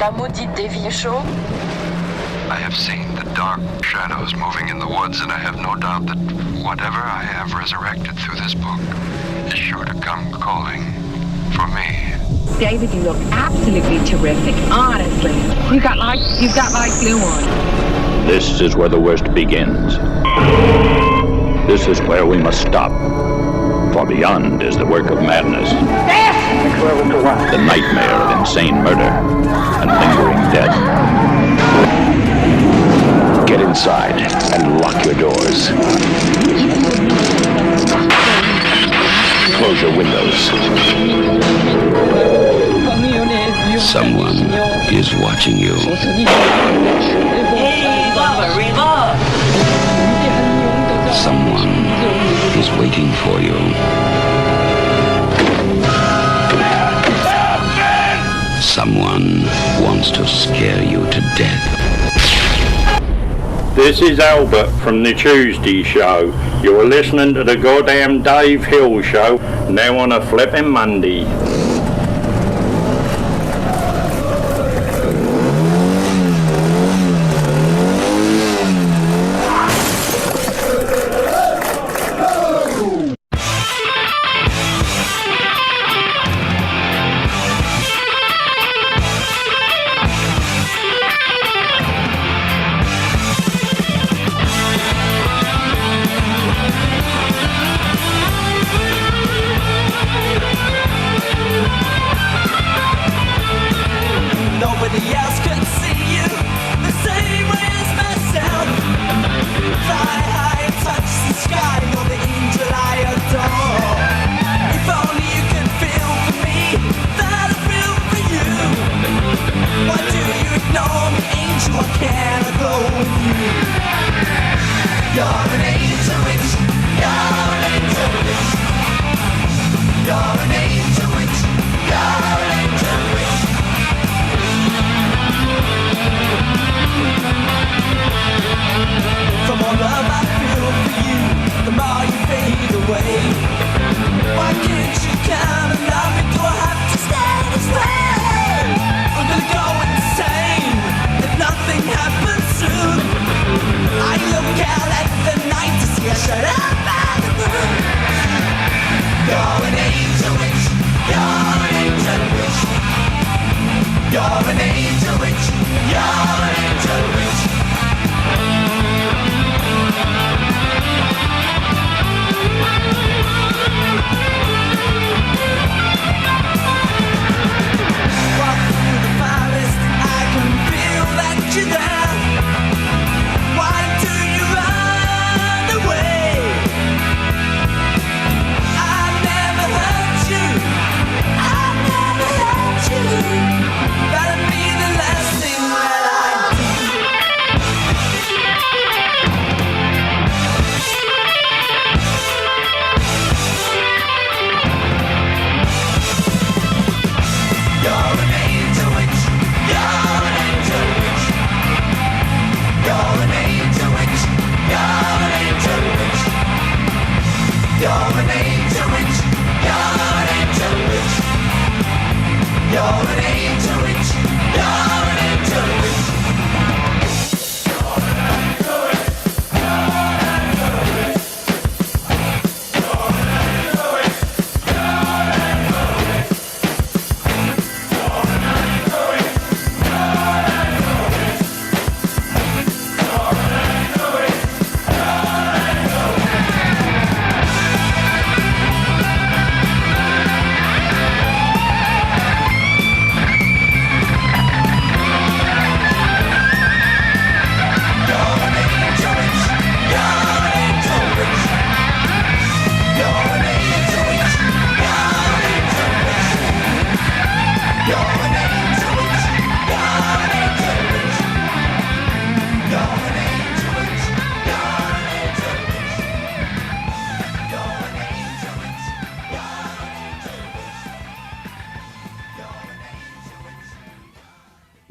La maudite des vieux chauds. I have seen the dark shadows moving in the woods, and I have no doubt that whatever I have resurrected through this book is sure to come calling for me. David, you look absolutely terrific, honestly. You've got like glue on. This is where the worst begins. This is where we must stop. For beyond is the work of madness. The nightmare of insane murder and lingering death. Get inside and lock your doors. Close your windows. Someone is watching you. Someone is waiting for you. Someone wants to scare you to death. This is Albert from the Tuesday Show. You're listening to the goddamn Dave Hill Show, now on a flipping Monday.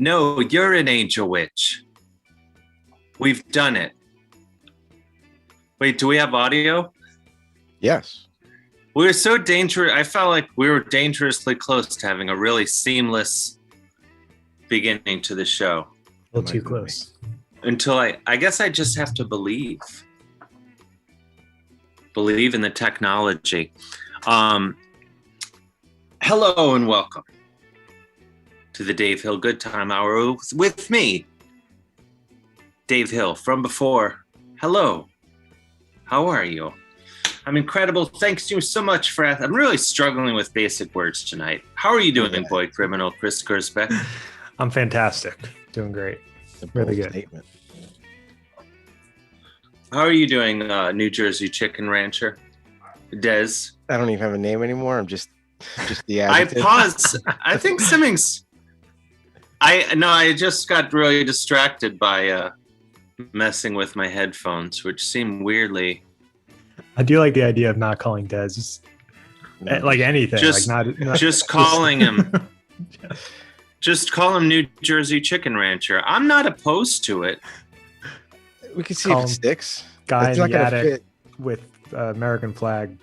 No, you're an angel witch. We've done it. Wait, do we have audio? Yes. We were so dangerous. I felt like we were dangerously close to having a really seamless beginning to the show. A little too close. Until I guess I just have to believe in the technology. Hello and welcome to the Dave Hill Goodtime Hour with me, Dave Hill, from before. Hello. How are you? I'm incredible. Thanks you so much for I'm really struggling with basic words tonight. How are you doing, boy criminal Chris Gersbeck? I'm fantastic. Doing great. Really good. Statement. How are you doing, New Jersey Chicken Rancher? Des? I don't even have a name anymore. I'm just the I adjective. paused. I think something's... I just got really distracted by messing with my headphones, which seem weirdly... I do like the idea of not calling Des like anything. Just, like not just calling him. Just call him New Jersey Chicken Rancher. I'm not opposed to it. We can see if it sticks. Guy It's in not the gonna attic fit. with American flag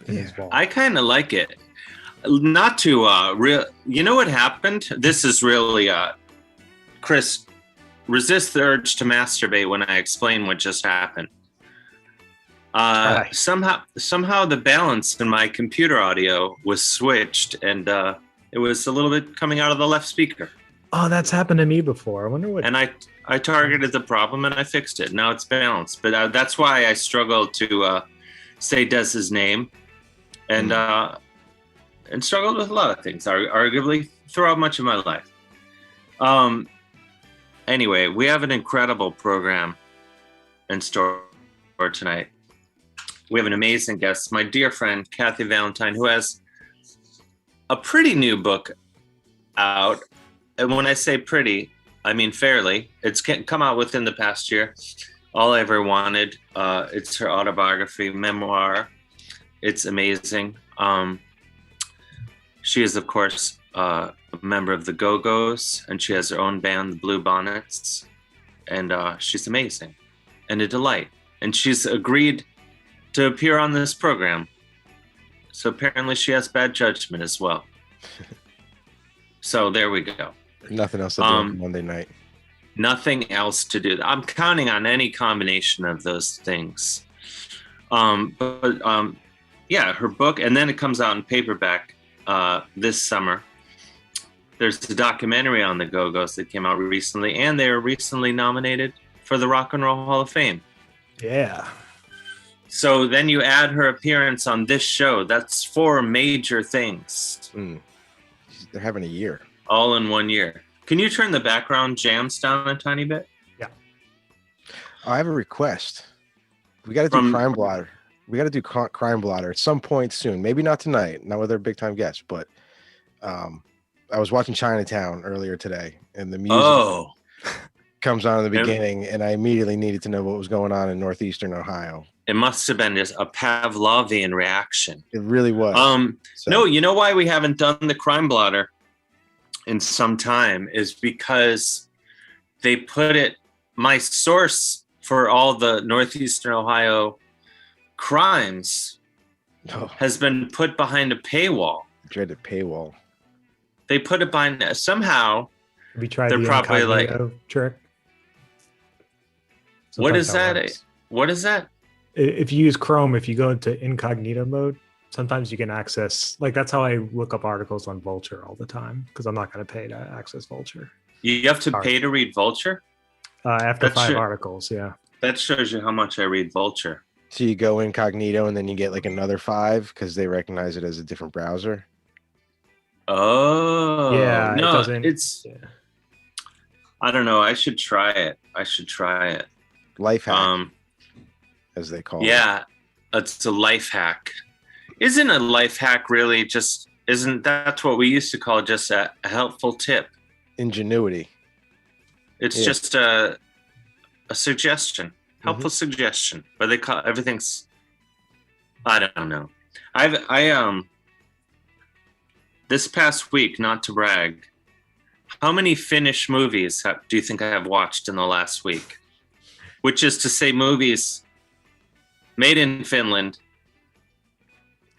in his wall. I kind of like it. Not to you know what happened? This is really Chris, resist the urge to masturbate when I explain what just happened. Somehow the balance in my computer audio was switched, and it was a little bit coming out of the left speaker. Oh, that's happened to me before. I wonder what. And I targeted the problem and I fixed it. Now it's balanced. But that's why I struggled to say Des's name, and struggled with a lot of things, arguably throughout much of my life. Anyway, we have an incredible program in store tonight. We have an amazing guest, my dear friend Kathy Valentine, who has a pretty new book out. And when I say pretty, I mean fairly. It's come out within the past year. All I Ever Wanted. It's her autobiography, memoir. It's amazing. She is, of course, a member of the Go-Go's, and she has her own band, the Blue Bonnets. And she's amazing and a delight. And she's agreed to appear on this program. So apparently she has bad judgment as well. So there we go. Nothing else to do on Monday night. Nothing else to do. I'm counting on any combination of those things. Yeah, her book, and then it comes out in paperback this summer. There's a documentary on the Go-Go's that came out recently, and they were recently nominated for the Rock and Roll Hall of Fame. Yeah. So then you add her appearance on this show. That's 4 major things. They're having a year. All in 1 year. Can you turn the background jams down a tiny bit? Yeah. I have a request. We got to do Crime Blotter. We got to do Crime Blotter at some point soon. Maybe not tonight, not with our big time guest, but I was watching Chinatown earlier today, and the music comes on in the beginning, and I immediately needed to know what was going on in northeastern Ohio. It must have been just a Pavlovian reaction. It really was. No, you know why we haven't done the Crime Blotter in some time is because they put it, my source for all the northeastern Ohio crimes has been put behind a paywall. Dreaded paywall. They put it behind somehow. Have you tried they're the probably incognito like trick? What Sometimes is that? works. What is that? If you use Chrome, if you go into incognito mode, sometimes you can access, like that's how I look up articles on Vulture all the time, because I'm not going to pay to access Vulture. You have to pay to read Vulture? After 5 articles, yeah. That shows you how much I read Vulture. So you go incognito and then you get like another 5 because they recognize it as a different browser. Oh. Yeah, no, it doesn't. It's, I don't know. I should try it. Life hack, as they call it. Yeah, it's a life hack. Isn't a life hack really just, isn't that what we used to call just a helpful tip? Ingenuity. It's just a suggestion, helpful suggestion, but they call everything's, I don't know. I this past week, not to brag, how many Finnish movies do you think I have watched in the last week? Which is to say movies made in Finland.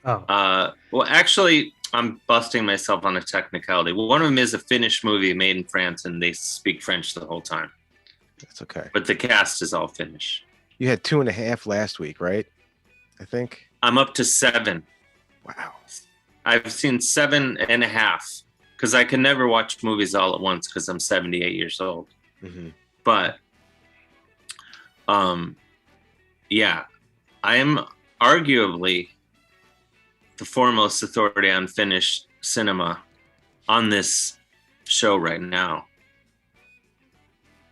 Oh. Well, actually, I'm busting myself on a technicality. One of them is a Finnish movie made in France, and they speak French the whole time. That's okay. But the cast is all Finnish. You had 2.5 last week, right? I think. I'm up to 7. Wow. I've seen 7.5 because I can never watch movies all at once because I'm 78 years old. Mm-hmm. But, yeah, I am arguably the foremost authority on Finnish cinema on this show right now.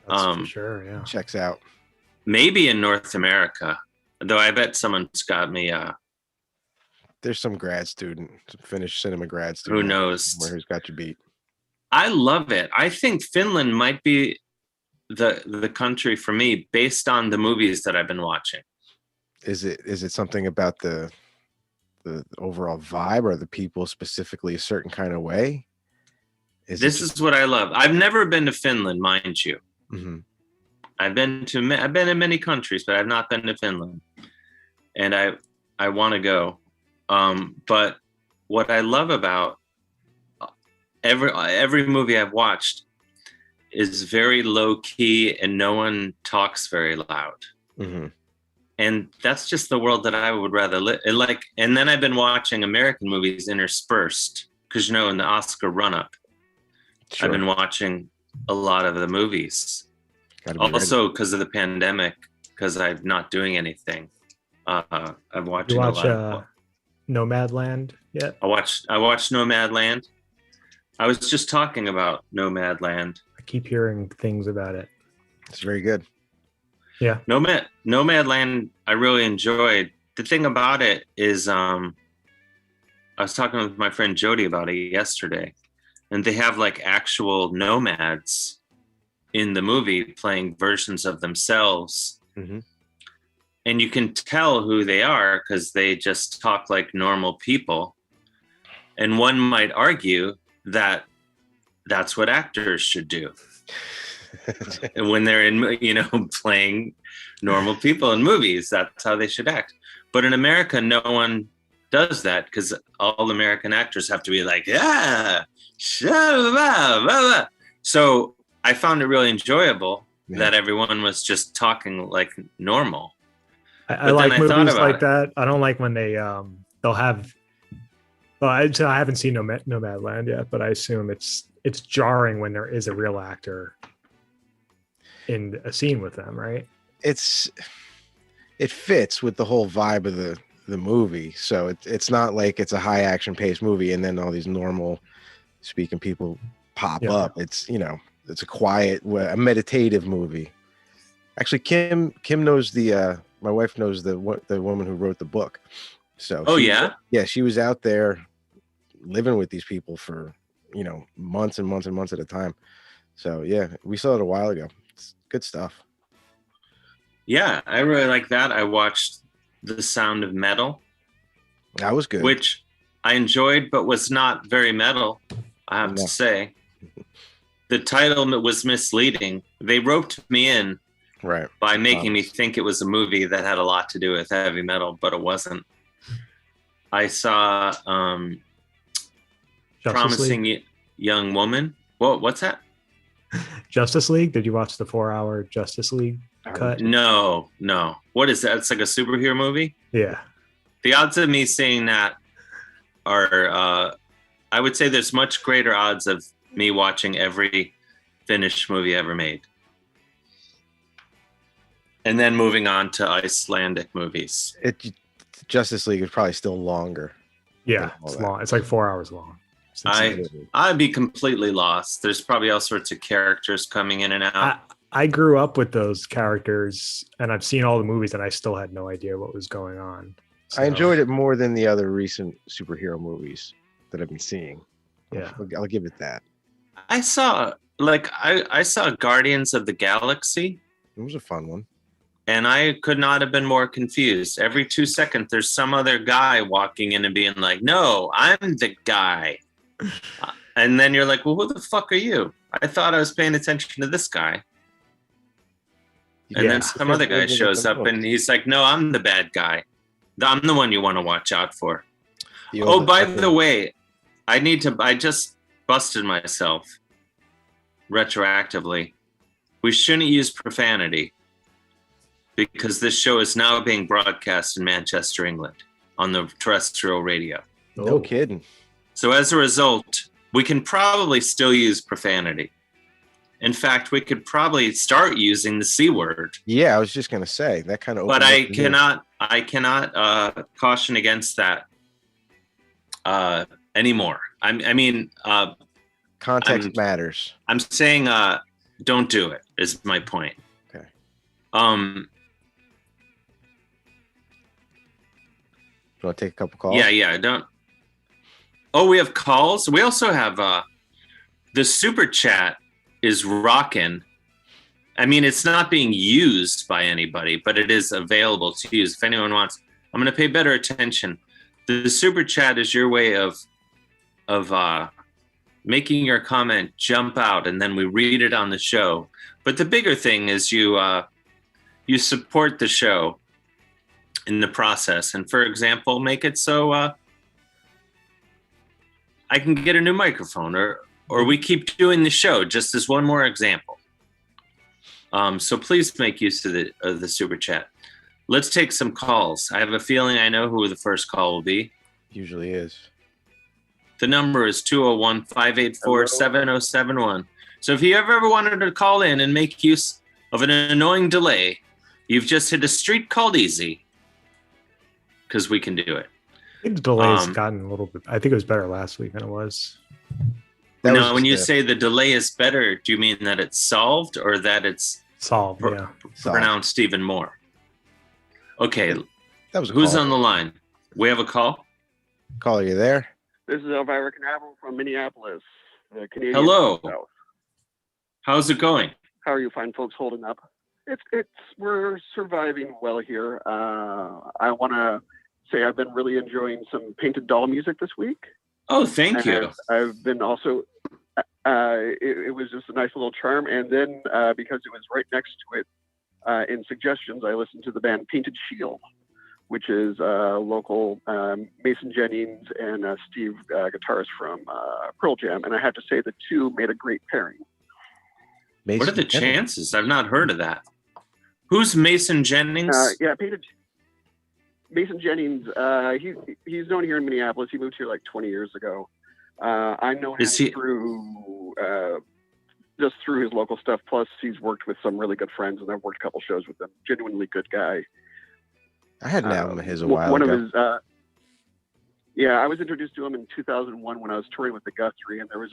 That's for sure, yeah. Checks out. Maybe in North America, though I bet someone's got me. There's some Finnish cinema grad student. Who knows? Who's got you beat. I love it. I think Finland might be the country for me based on the movies that I've been watching. Is it something about the overall vibe, or the people specifically a certain kind of way? This is what I love. I've never been to Finland, mind you. Mm-hmm. I've been in many countries, but I've not been to Finland, and I want to go. But what I love about every movie I've watched is very low key, and no one talks very loud. Mm-hmm. And that's just the world that I would rather live. And then I've been watching American movies interspersed because, in the Oscar run-up, sure, I've been watching a lot of the movies. Also, because of the pandemic, because I'm not doing anything. I'm watching a lot. of Nomadland yet? I watched Nomadland. I was just talking about Nomadland. I keep hearing things about it. It's very good. Yeah. Nomadland, I really enjoyed. The thing about it is, I was talking with my friend Jody about it yesterday, and they have like actual nomads in the movie playing versions of themselves. Mm-hmm. And you can tell who they are because they just talk like normal people. And one might argue that that's what actors should do. When they're in, playing normal people in movies, that's how they should act. But in America, no one does that because all American actors have to be like, so I found it really enjoyable that everyone was just talking like normal. I like movies like that. I don't like when they'll have. Well, I haven't seen Nomadland yet, but I assume it's jarring when there is a real actor in a scene with them, right? It fits with the whole vibe of the movie, so it's not like it's a high action paced movie and then all these normal speaking people pop up. It's it's a quiet, a meditative movie. Actually, Kim knows my wife knows the woman who wrote the book. So she was out there living with these people for months and months and months at a time. So yeah, we saw it a while ago. It's good stuff. Yeah, I really like that. I watched The Sound of Metal. That was good. Which I enjoyed, but was not very metal, I have to say. The title was misleading. They roped me in by making me think it was a movie that had a lot to do with heavy metal, but it wasn't. I saw Promising Young Woman. What's that? Justice League? Did you watch the 4-hour Justice League cut? No. What is that? It's like a superhero movie? Yeah. The odds of me seeing that are, I would say there's much greater odds of me watching every Finnish movie ever made. And then moving on to Icelandic movies. Justice League is probably still longer. Yeah, it's long. It's like 4 hours long. I'd be completely lost. There's probably all sorts of characters coming in and out. I grew up with those characters, and I've seen all the movies, and I still had no idea what was going on. So. I enjoyed it more than the other recent superhero movies that I've been seeing. Yeah, I'll give it that. I saw Guardians of the Galaxy. It was a fun one. And I could not have been more confused. Every 2 seconds, there's some other guy walking in and being like, no, I'm the guy. And then you're like, well, who the fuck are you? I thought I was paying attention to this guy. And then some other guy shows up and he's like, no, I'm the bad guy. I'm the one you want to watch out for. By the way, I just busted myself retroactively. We shouldn't use profanity because this show is now being broadcast in Manchester, England on the terrestrial radio. No kidding. So as a result, we can probably still use profanity. In fact, we could probably start using the C word. Yeah, I was just going to say that kind of. But I cannot caution against that anymore. I mean, context matters. I'm saying don't do it is my point. Okay. You want to take a couple calls? Yeah. Don't. Oh, we have calls. We also have the super chat is rocking. I mean, it's not being used by anybody, but it is available to use if anyone wants. I'm going to pay better attention. The super chat is your way of making your comment jump out, and then we read it on the show. But the bigger thing is you support the show in the process, and for example, make it so I can get a new microphone, or we keep doing the show. Just as one more example. So please make use of the super chat. Let's take some calls. I have a feeling I know who the first call will be. Usually is. The number is 201-584-7071. So if you ever wanted to call in and make use of an annoying delay, you've just hit a street called easy, because we can do it. I think the delay's gotten a little bit. I think it was better last week than it was. When you say the delay is better, do you mean that it's solved or that it's solved? Pronounced even more. Okay, that was who's on the line? We have a call. Caller, you there? This is Elvira Canaveral from Minneapolis, the Canadian. Hello. South. How's it going? How are you fine folks holding up? We're surviving well here. I want to say I've been really enjoying some Painted Doll music this week. Oh, thank you. I've been also, it was just a nice little charm. And then because it was right next to it, in suggestions, I listened to the band Painted Shield, which is local Mason Jennings and Steve, guitarist from Pearl Jam. And I have to say the two made a great pairing. What are the chances? I've not heard of that. Who's Mason Jennings? Mason Jennings, he's known here in Minneapolis. He moved here like 20 years ago. I know him through just through his local stuff. Plus, he's worked with some really good friends, and I've worked a couple shows with him. Genuinely good guy. I had an album of his a while ago. One of his, I was introduced to him in 2001 when I was touring with the Guthrie, and there was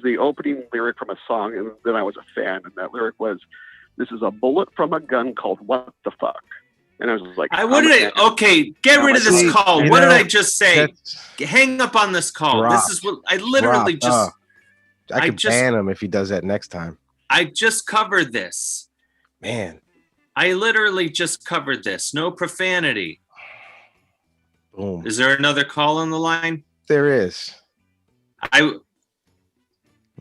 the opening lyric from a song, and then I was a fan, and that lyric was, "This is a bullet from a gun called What the Fuck." And I was like, get rid of this call. What did I just say? Hang up on this call. This is what I literally just. I could ban him if he does that next time. I just covered this. Man. I literally just covered this. No profanity. Boom. Is there another call on the line? There is. Let's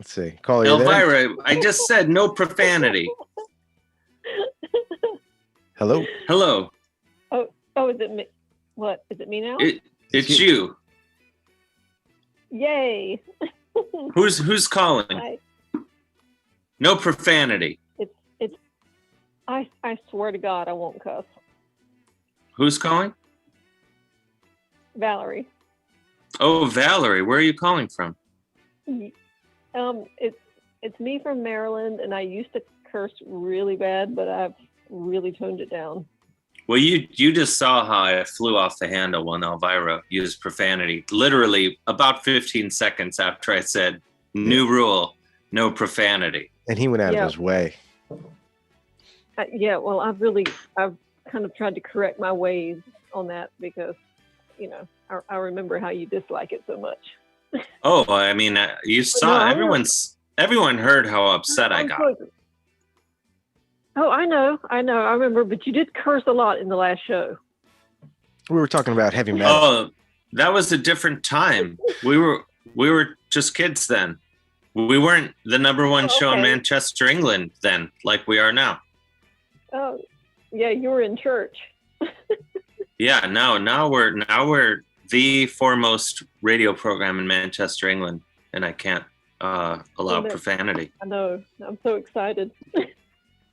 see. Call you Elvira, there? I just said no profanity. Hello. Hello. Oh, is it me? What? Is it me now? It's you. Yay. Who's calling? Hi. No profanity. I swear to God, I won't cuss. Who's calling? Valerie. Oh, Valerie, where are you calling from? It's me from Maryland, and I used to curse really bad, but I've really toned it down. Well, you just saw how I flew off the handle when Elvira used profanity. Literally about 15 seconds after I said, new rule, no profanity. And he went out of his way. Well, I've kind of tried to correct my ways on that because, I remember how you dislike it so much. Oh, I mean, you saw everyone heard how upset I got. Oh, I know. I remember, but you did curse a lot in the last show. We were talking about heavy metal. Oh, that was a different time. We were just kids then. We weren't the number one show in Manchester, England then, like we are now. Oh, yeah, you were in church. Yeah, now we're the foremost radio program in Manchester, England, and I can't allow profanity. I know. I'm so excited.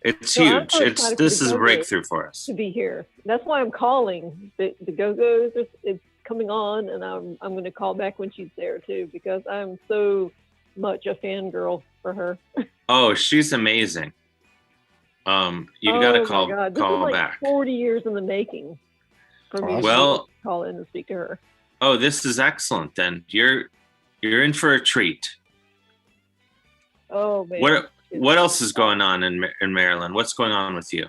It's huge. This is a breakthrough for us to be here. That's why I'm calling. The Go-Go's is coming on, and I'm going to call back when she's there too, because I'm so much a fangirl for her. Oh, she's amazing. You got to call like back. 40 years in the making for me to call in and speak to her. Oh, this is excellent. Then you're in for a treat. Oh man. What else is going on in Maryland? What's going on with you?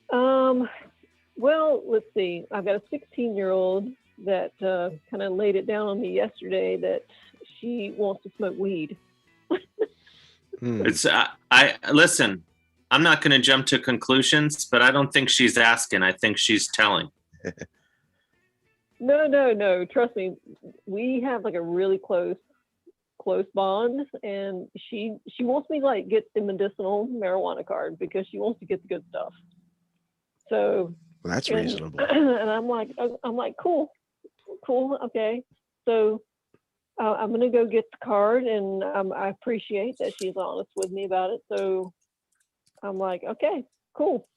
Well, let's see. I've got a 16-year-old that kind of laid it down on me yesterday that she wants to smoke weed. It's I listen. I'm not going to jump to conclusions, but I don't think she's asking. I think she's telling. No. Trust me. We have like a really close bond, and she wants me to like get the medicinal marijuana card because she wants to get the good stuff. So that's reasonable. And I'm like, cool, okay. So I'm gonna go get the card, and I appreciate that she's honest with me about it. So I'm like, okay, cool,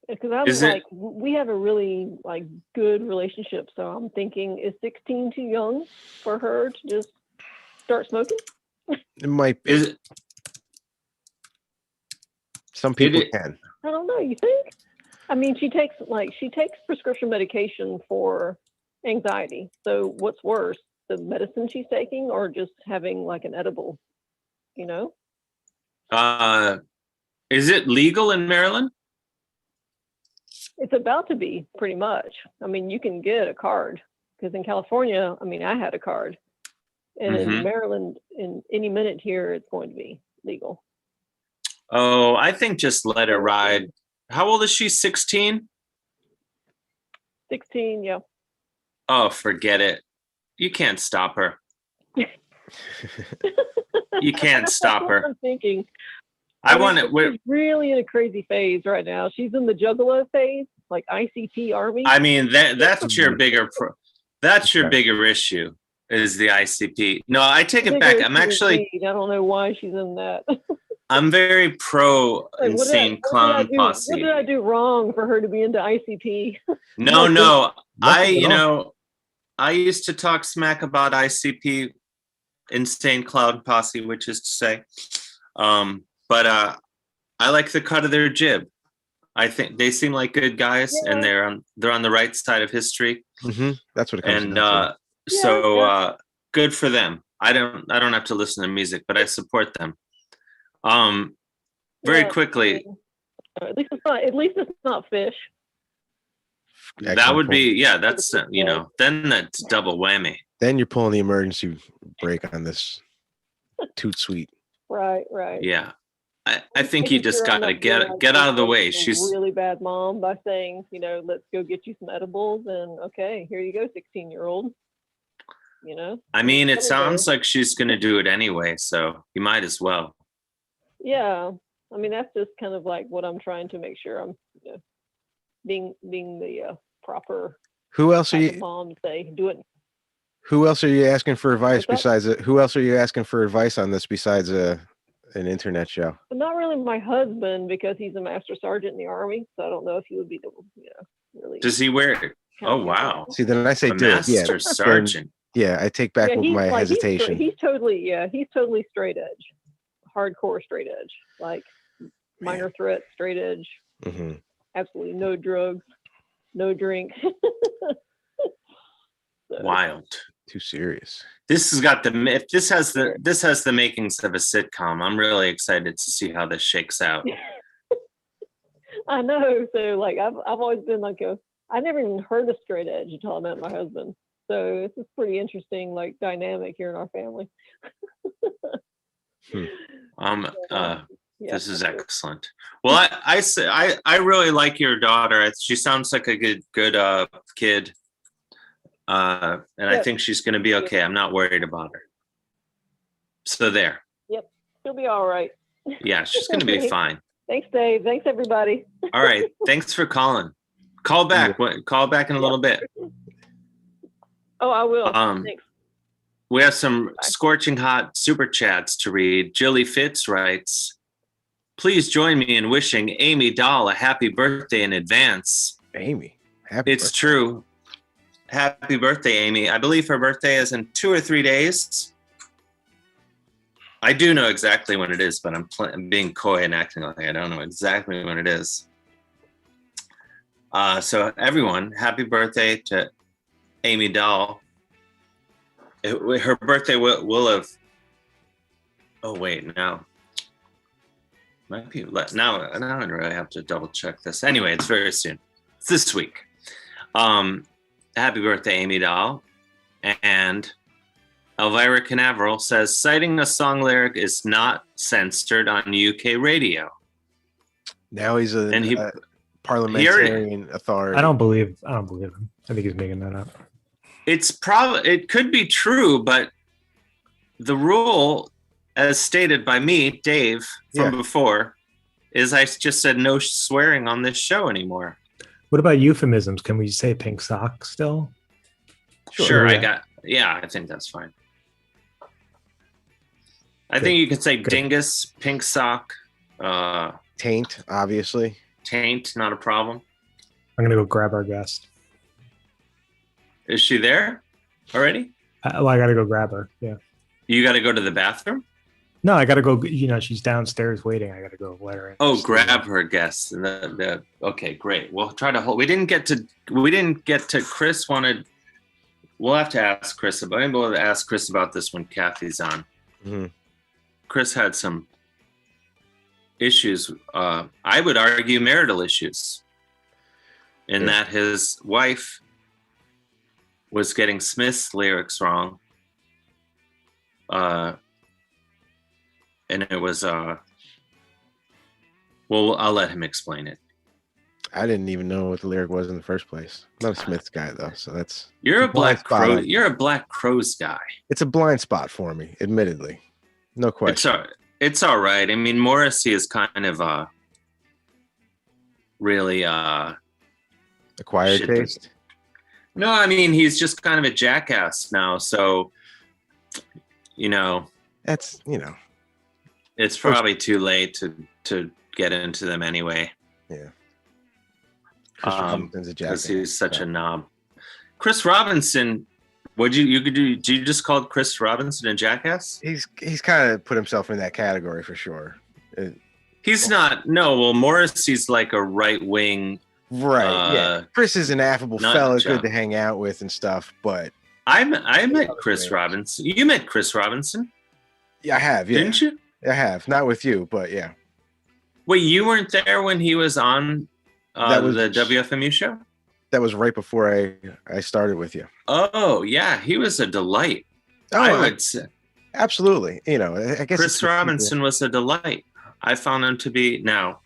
because we have a really like good relationship. So I'm thinking, is 16 too young for her to just start smoking? It might be. Some people can. I don't know. You think? I mean, she takes prescription medication for anxiety. So what's worse, the medicine she's taking or just having like an edible? You know? Is it legal in Maryland? It's about to be, pretty much. I mean, you can get a card because in California, I mean, I had a card. And in Maryland, in any minute here, it's going to be legal. Oh, I think just let it ride. How old is she? 16? 16, yeah. Oh, forget it. You can't stop her. You can't stop her. I'm thinking. She's really in a crazy phase right now. She's in the juggalo phase, like ICP Army. I mean, that's your bigger bigger issue. Is the ICP. No, I take it back. I'm actually. I don't know why she's in that. I'm very pro insane clown posse. What did I do wrong for her to be into ICP? No. I used to talk smack about ICP, insane clown posse, which is to say, but I like the cut of their jib. I think they seem like good guys, and they're on the right side of history. That's what it comes down to. So good for them. I don't have to listen to music, but I support them. Very quickly. At least it's not fish. That would be that's then that's double whammy. Then you're pulling the emergency brake on this toot sweet. Right. Yeah. I think you just got to get out of the way. She's a really bad mom by saying, let's go get you some edibles, and okay, here you go, 16-year-old. I mean, it sounds like she's going to do it anyway, so you might as well. Yeah. I mean, that's just kind of like what I'm trying to make sure I'm being the proper. Who else are you? Mom say do it. Who else are you asking for advice besides it? Who else are you asking for advice on this besides an internet show? But not really my husband, because he's a master sergeant in the Army, so I don't know if he would be the really. Does he wear it? Oh wow! See, then I say do it. Yeah, master sergeant. Yeah, I take back my hesitation. He's totally straight edge, hardcore straight edge, like minor threat straight edge. Absolutely no drugs, no drink. Wild. Too serious. This has got this has the makings of a sitcom. I'm really excited to see how this shakes out. I know. So like I've always been like I never even heard of straight edge until I met my husband. So this is pretty interesting, like dynamic here in our family. This is excellent. Well, I really like your daughter. She sounds like a good kid. And I think she's going to be okay. I'm not worried about her. So there. Yep. She'll be all right. Yeah, she's going to be fine. Thanks, Dave. Thanks, everybody. All right. Thanks for calling. Call back. Call back in a little bit. Oh, I will. Thanks. We have some scorching hot super chats to read. Jilly Fitz writes, please join me in wishing Amy Dahl a happy birthday in advance. Amy, happy It's birthday. true. Happy birthday, Amy. I believe her birthday is in 2 or 3 days. I do know exactly when it is, but I'm being coy and acting like I don't know exactly when it is. So everyone, happy birthday to Amy Dahl. Her birthday will have. Oh wait, now might be now. I really have to double check this. Anyway, it's very soon. It's this week. Happy birthday, Amy Dahl. And Elvira Canaveral says, citing a song lyric is not censored on UK radio. Now he's a parliamentarian authority. I don't believe him. I think he's making that up. It could be true, but the rule, as stated by me, Dave, from before, is I just said no swearing on this show anymore. What about euphemisms? Can we say pink sock still? Sure, I think that's fine. I think you could say dingus, pink sock, taint, obviously. Taint, not a problem. I'm gonna go grab our guest. Is she there already? I gotta go grab her. Yeah. You got to go to the bathroom? No, I gotta go. She's downstairs waiting. I gotta go let her in. Oh, grab her guest. Okay, great. We'll try to hold. We didn't get to Chris wanted. We'll have to ask Chris about. Maybe we'll ask Chris about this when Kathy's on. Mm-hmm. Chris had some issues. I would argue marital issues, in that his wife was getting Smith's lyrics wrong. And it was, well, I'll let him explain it. I didn't even know what the lyric was in the first place. I'm not a Smiths guy though, so that's. You're a Black Crow. You're a Black Crowes guy. It's a blind spot for me, admittedly. No question. It's all right. I mean, Morrissey is kind of really acquired taste. No, I mean he's just kind of a jackass now. So, that's it's probably too late to get into them anyway. Yeah. Because he's such a knob. Chris Robinson, did you just call Chris Robinson a jackass? He's kind of put himself in that category for sure. He's not. No, well, Morrissey's like a right wing. Right. Yeah. Chris is an affable fella, good to hang out with and stuff. But I met Chris Robinson. You met Chris Robinson? Yeah, I have. Yeah. Didn't you? I have. Not with you, but yeah. Wait, you weren't there when he was on the WFMU show? That was right before I started with you. Oh, yeah. He was a delight. Oh, I would say. Absolutely. I guess Chris Robinson was a delight. I found him to be now.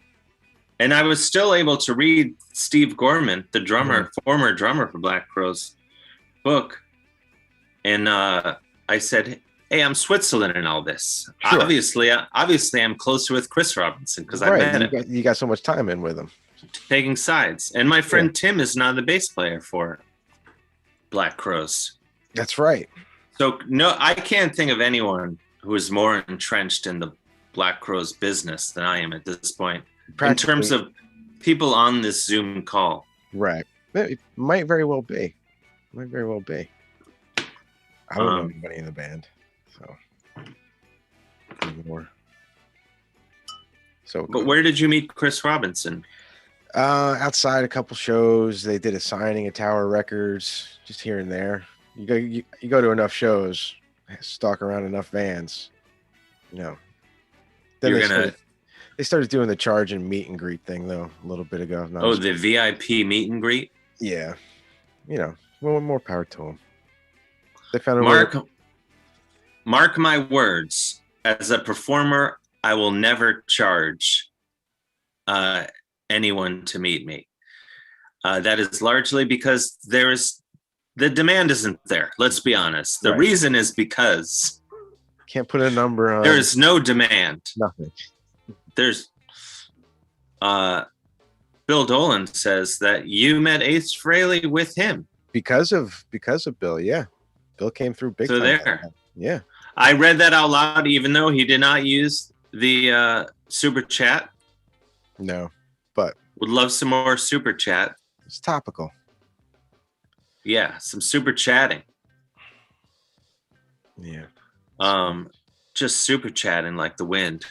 And I was still able to read Steve Gorman, the drummer, former drummer for Black Crowes, book. And I said, hey, I'm Switzerland and all this. Sure. Obviously, I'm closer with Chris Robinson because I met him. You got so much time in with him. Taking sides. And my friend Tim is now the bass player for Black Crowes. That's right. So, no, I can't think of anyone who is more entrenched in the Black Crowes business than I am at this point. In terms of people on this Zoom call. Right. It might very well be. I don't know anybody in the band. But where did you meet Chris Robinson? Outside a couple shows. They did a signing at Tower Records, just here and there. You go to enough shows, stalk around enough vans, Then they started doing the charge and meet and greet thing though a little bit ago. The VIP meet and greet? Yeah. More power to them. They found Mark my words. As a performer, I will never charge anyone to meet me. That is largely because the demand isn't there. Let's be honest. The reason is because can't put a number on. There is no demand. Nothing. There's Bill Dolan says that you met Ace Frehley with him. because of Bill. Yeah, Bill came through big So time. there. Yeah, I read that out loud, even though he did not use the super chat. No, but would love some more super chat. It's topical. Yeah, some super chatting. Yeah. Just super chatting like the wind.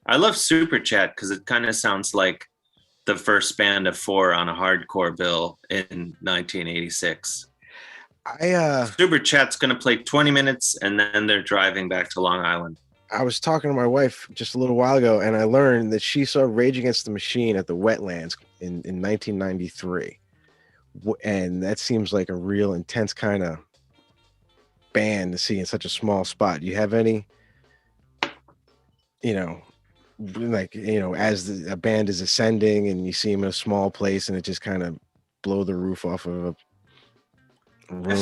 I love super chat because it kind of sounds like the first band of 4 on a hardcore bill in 1986. Super chat's gonna play 20 minutes and then they're driving back to Long Island. I was talking to my wife just a little while ago, and I learned that she saw Rage Against the Machine at the Wetlands in 1993. And that seems like a real intense kind of band to see in such a small spot. Do you have any, as a band is ascending and you see them in a small place and it just kind of blow the roof off of a room? I've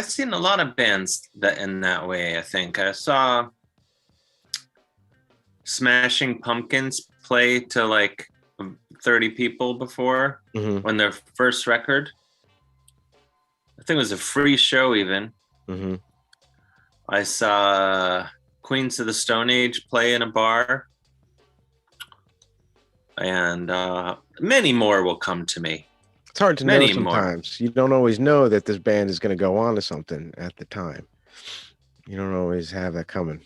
seen a lot of bands that in that way. I think I saw Smashing Pumpkins play to like 30 people before when their first record. I think it was a free show even. I saw Queens of the Stone Age play in a bar. And many more will come to me. It's hard to know sometimes. You don't always know that this band is going to go on to something at the time. You don't always have that coming.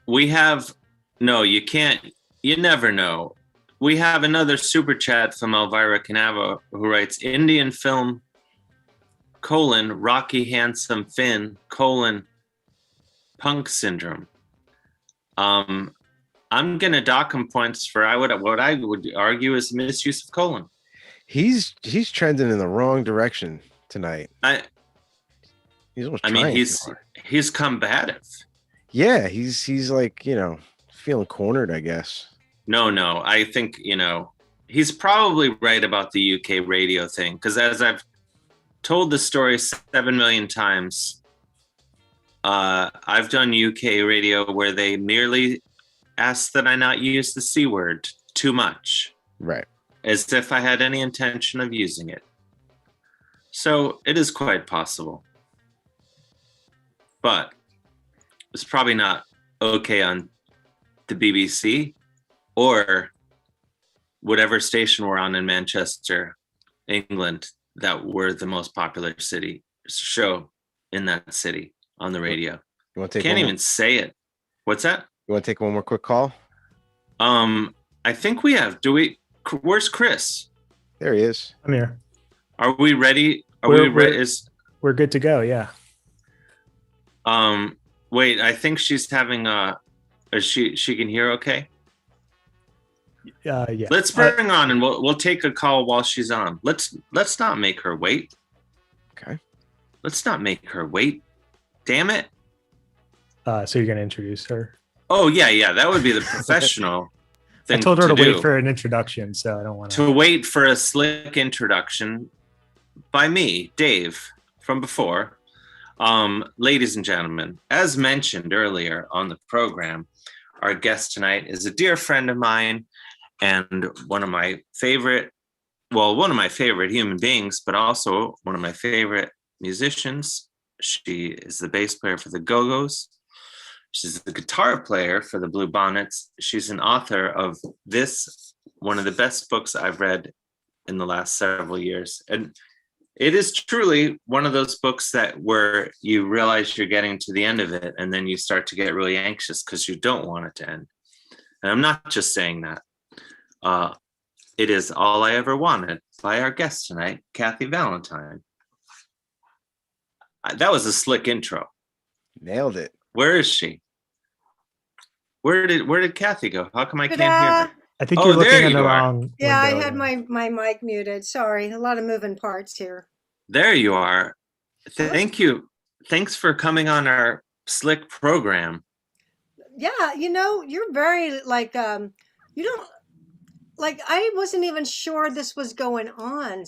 You can't. You never know. We have another super chat from Elvira Canavo who writes, Indian film, Rocky Handsome Finn, Punk Syndrome. I'm going to dock him points for what I would argue is misuse of colon. He's trending in the wrong direction tonight. He's combative. Yeah, he's like, feeling cornered, I guess. No, I think, he's probably right about the UK radio thing. Because as I've told the story 7 million times, I've done UK radio where they merely ask that I not use the C word too much. Right. As if I had any intention of using it. So it is quite possible. But it's probably not okay on the BBC or whatever station we're on in Manchester, England, that were the most popular show in that city on the radio. You want to take Can't even say it. What's that? You want to take one more quick call? I think we have. Where's Chris? There he is. I'm here. Are we ready? We're good to go. Yeah. Wait, I think she's having she can hear okay? Yeah. Let's bring her on and we'll take a call while she's on. Let's not make her wait. Okay. Let's not make her wait. Damn it. So you're going to introduce her? Oh, yeah. That would be the professional thing. I told her to wait for an introduction, so I don't want to wait for a slick introduction by me, Dave, from before. Ladies and gentlemen, as mentioned earlier on the program, our guest tonight is a dear friend of mine and one of my favorite human beings, but also one of my favorite musicians. She is the bass player for the Go-Go's. She's the guitar player for the Blue Bonnets. She's an author of one of the best books I've read in the last several years. And it is truly one of those books where you realize you're getting to the end of it, and then you start to get really anxious because you don't want it to end. And I'm not just saying that. It is All I Ever Wanted by our guest tonight, Kathy Valentine. That was a slick intro. Nailed it. Where is she? Where did Kathy go? How come I can't hear her? I think you're looking at the wrong. Yeah, window. I had my mic muted. Sorry, a lot of moving parts here. There you are. Thank you. Thanks for coming on our slick program. Yeah, you're very you don't I wasn't even sure this was going on.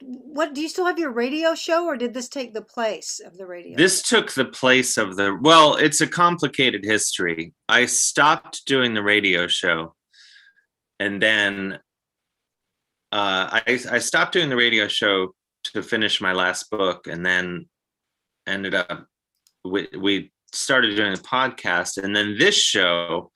What do you still have your radio show, or did this take the place of the radio? This took the place of it's a complicated history. I stopped doing the radio show. And then I stopped doing the radio show to finish my last book, and then ended up we started doing a podcast, and then this show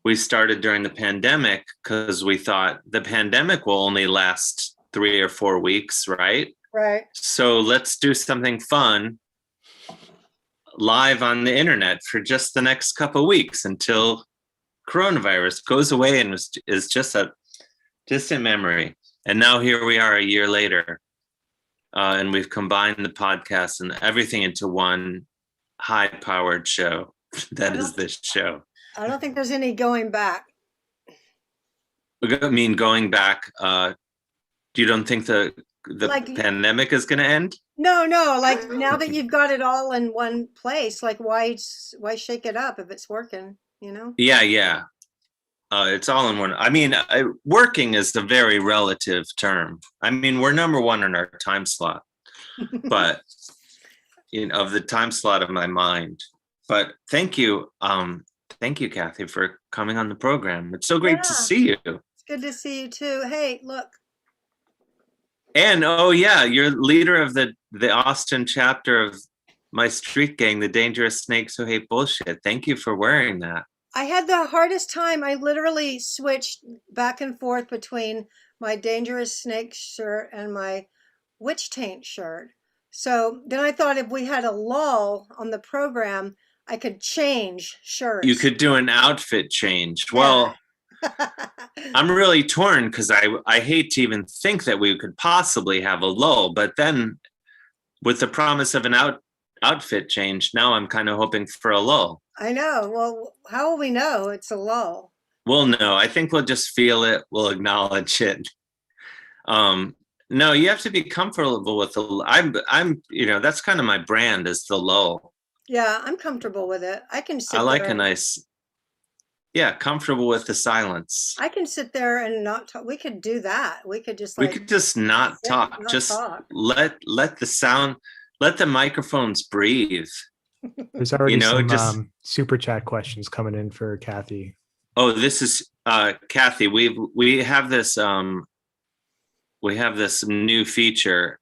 we started during the pandemic because we thought the pandemic will only last 3 or 4 weeks, right? Right. So let's do something fun live on the internet for just the next couple of weeks until coronavirus goes away and is just a distant memory. And now here we are a year later, and we've combined the podcast and everything into one high-powered show that is this show. I don't think there's any going back. I mean, going back, you don't think the pandemic is going to end? No, like now that you've got it all in one place, like why shake it up if it's working, you know? Yeah. It's all in one. I mean, working is a very relative term. I mean, we're number one in our time slot, but of the time slot of my mind. But thank you, Kathy, for coming on the program. It's so great to see you. It's good to see you too. Hey, look. And you're leader of the Austin chapter of my street gang, the Dangerous Snakes Who Hate Bullshit. Thank you for wearing that. I had the hardest time. I literally switched back and forth between my Dangerous Snake shirt and my Witch Taint shirt. So then I thought if we had a lull on the program, I could change shirts. You could do an outfit change. Yeah. Well, I'm really torn because I hate to even think that we could possibly have a lull. But then with the promise of an outfit change, now I'm kind of hoping for a lull. I know. Well, how will we know it's a lull? We'll know. I think we'll just feel it. We'll acknowledge it. No, you have to be comfortable with the. I'm. That's kind of my brand is the lull. Yeah, I'm comfortable with it. I can sit. I like a nice. Yeah, comfortable with the silence. I can sit there and not talk. We could do that. We could just. We could just not talk. Just let the sound. Let the microphones breathe. There's already some super chat questions coming in for Kathy. Oh, this is Kathy. We have this new feature.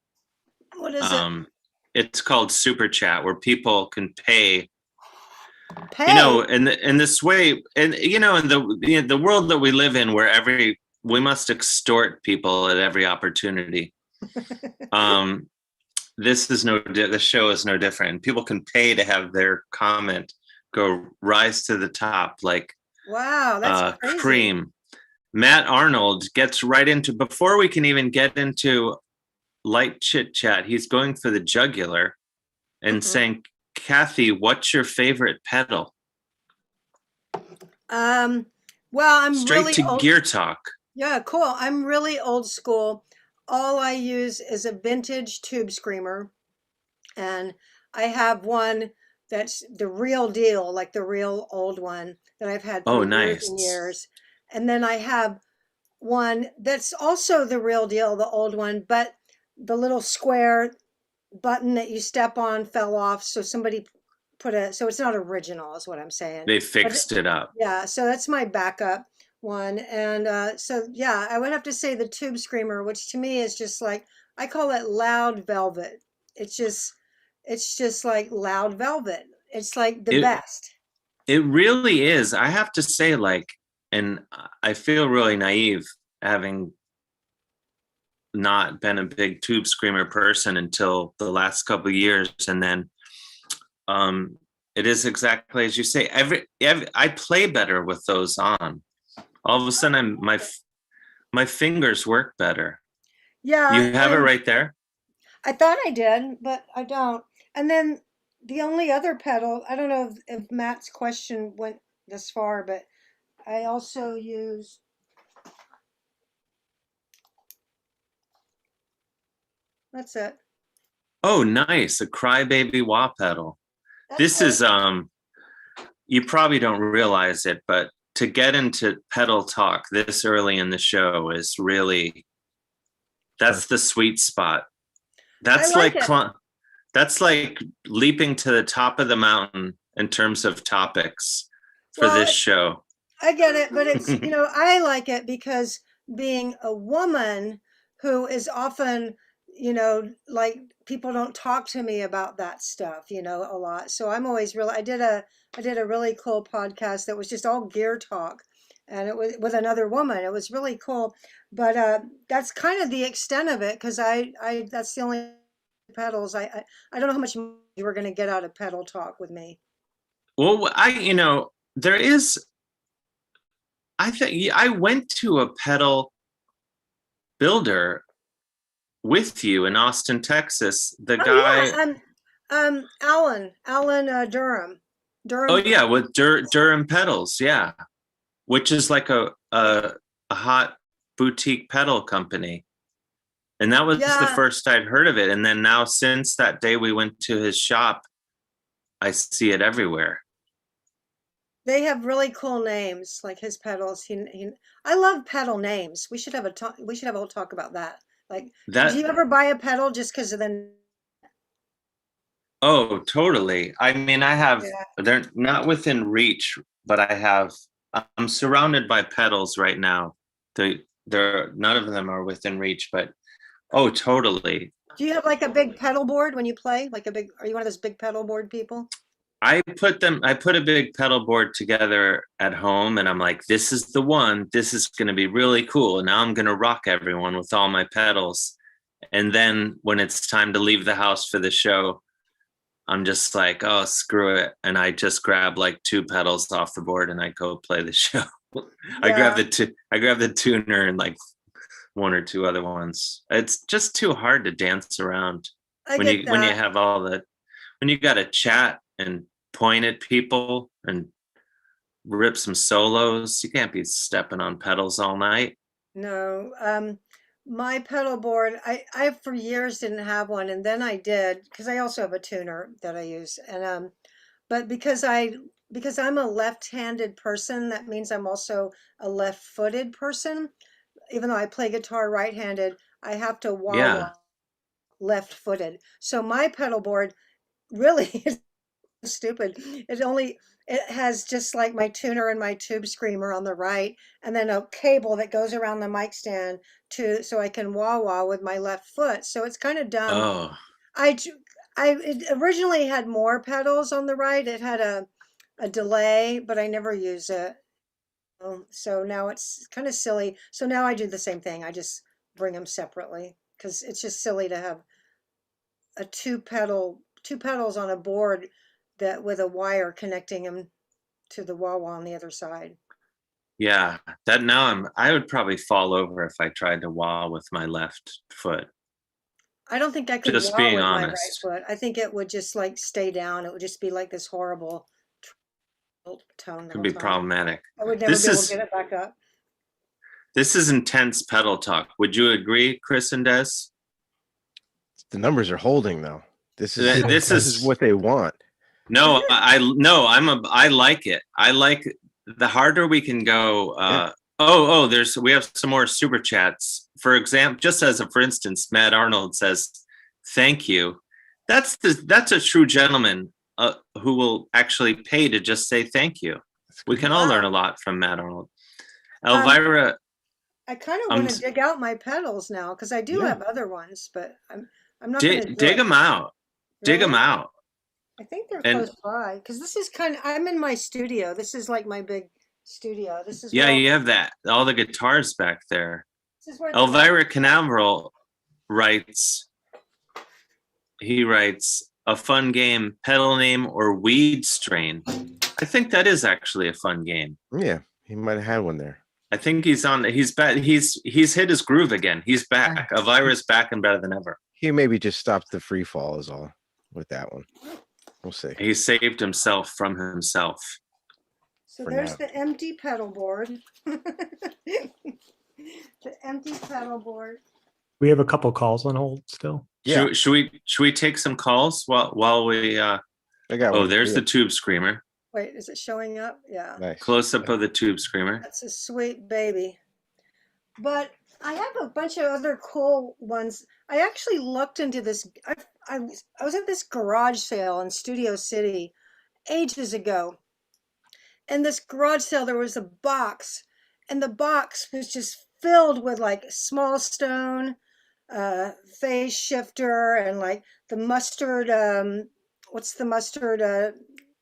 What is it? It's called Super Chat, where people can pay. In this way, and in the world that we live in, where we must extort people at every opportunity. The show is no different. People can pay to have their comment rise to the top, like wow, that's crazy. Cream. Matt Arnold gets right into, before we can even get into light chit chat, he's going for the jugular and saying, Kathy, what's your favorite pedal? Well, I'm straight to gear talk. Yeah, cool. I'm really old school. All I use is a vintage tube screamer, and I have one that's the real deal, like the real old one that I've had for years and years. And then I have one that's also the real deal, the old one, but the little square button that you step on fell off, so somebody so it's not original is what I'm saying. They fixed it up. Yeah, so that's my backup one. And I would have to say the tube screamer, which to me is just like, I call it loud velvet. It's just like loud velvet. It's like the best. It really is. I have to say, and I feel really naive having not been a big tube screamer person until the last couple of years. And then it is exactly as you say. I play better with those on. All of a sudden, my fingers work better. Yeah. You have it right there? I thought I did, but I don't. And then the only other pedal, I don't know if Matt's question went this far, but I also use that's it. Oh, nice. A crybaby wah pedal. This is you probably don't realize it, but to get into pedal talk this early in the show is really, that's the sweet spot. That's that's like leaping to the top of the mountain in terms of topics for this show. I get it, but it's, I like it because being a woman who is often, like people don't talk to me about that stuff, a lot. So I'm always I did a really cool podcast that was just all gear talk, and it was with another woman. It was really cool, but that's kind of the extent of it because I that's the only pedals. I don't know how much you were going to get out of pedal talk with me. Well, there is. I think I went to a pedal builder with you in Austin, Texas. The guy, Alan Durham. Oh yeah, with Durham pedals, yeah, which is like a hot boutique pedal company, and that was the first I'd heard of it. And then now, since that day we went to his shop, I see it everywhere. They have really cool names, like his pedals. I love pedal names. We should have a talk. We should have a whole talk about that. Like, do you ever buy a pedal just because of the? Oh, totally. I mean, they're not within reach, but I'm surrounded by pedals right now. None of them are within reach, but oh, totally. Do you have like a big pedal board when you play? Are you one of those big pedal board people? I put a big pedal board together at home, and I'm like, this is the one. This is going to be really cool. And now I'm going to rock everyone with all my pedals. And then when it's time to leave the house for the show, I'm just like, oh, screw it. And I just grab like 2 pedals off the board and I go play the show. Yeah. I grab the tuner and like 1 or 2 other ones. It's just too hard to dance around when you have when you got to chat and point at people and rip some solos. You can't be stepping on pedals all night. No. My pedal board, I for years didn't have one, and then I did because I also have a tuner that I use. And but because I'm a left-handed person, that means I'm also a left-footed person. Even though I play guitar right-handed, I have to wah left-footed. So my pedal board really is stupid. It has just like my tuner and my tube screamer on the right, and then a cable that goes around the mic stand so I can wah with my left foot. So it's kind of dumb. Oh. It originally had more pedals on the right. It had a delay, but I never use it. So now it's kind of silly. So now I do the same thing. I just bring them separately because it's just silly to have two pedals on a board that with a wire connecting them to the wah on the other side. Yeah, I would probably fall over if I tried to wah with my left foot. I don't think I could just wah being with honest. my right foot. I think it would just like stay down. It would just be like this horrible tone. Could be problematic. I would never be able to get it back up. This is intense pedal talk. Would you agree, Chris and Des? The numbers are holding though. This is what they want. No, I like it. I like the harder we can go. We have some more super chats. For example, for instance, Matt Arnold says, "Thank you." That's a true gentleman who will actually pay to just say thank you. We can all learn a lot from Matt Arnold. Elvira, I kind of want to dig out my pedals now because I do have other ones, but I'm not going to dig them out. Really? Dig them out. I think they're close by because this is I'm in my studio. This is like my big studio. This is you have all the guitars back there. Elvira Canaveral writes a fun game, pedal name or weed strain. I think that is actually a fun game. Yeah, he might have had one there. I think he's back. He's hit his groove again. He's back. Elvira's back and better than ever. He maybe just stopped the free fall is all with that one. We'll see. He saved himself from himself. So there's the empty pedal board. The empty pedal board. We have a couple calls on hold still. Yeah. Should we take some calls while we I got one. There's the tube screamer. Wait, is it showing up? Yeah. Nice. Close up of the tube screamer. That's a sweet baby. But I have a bunch of other cool ones. I actually looked into this. I was at this garage sale in Studio City ages ago. And this garage sale, there was a box. And the box was just filled with like small stone, phase shifter, and like the mustard. What's the mustard?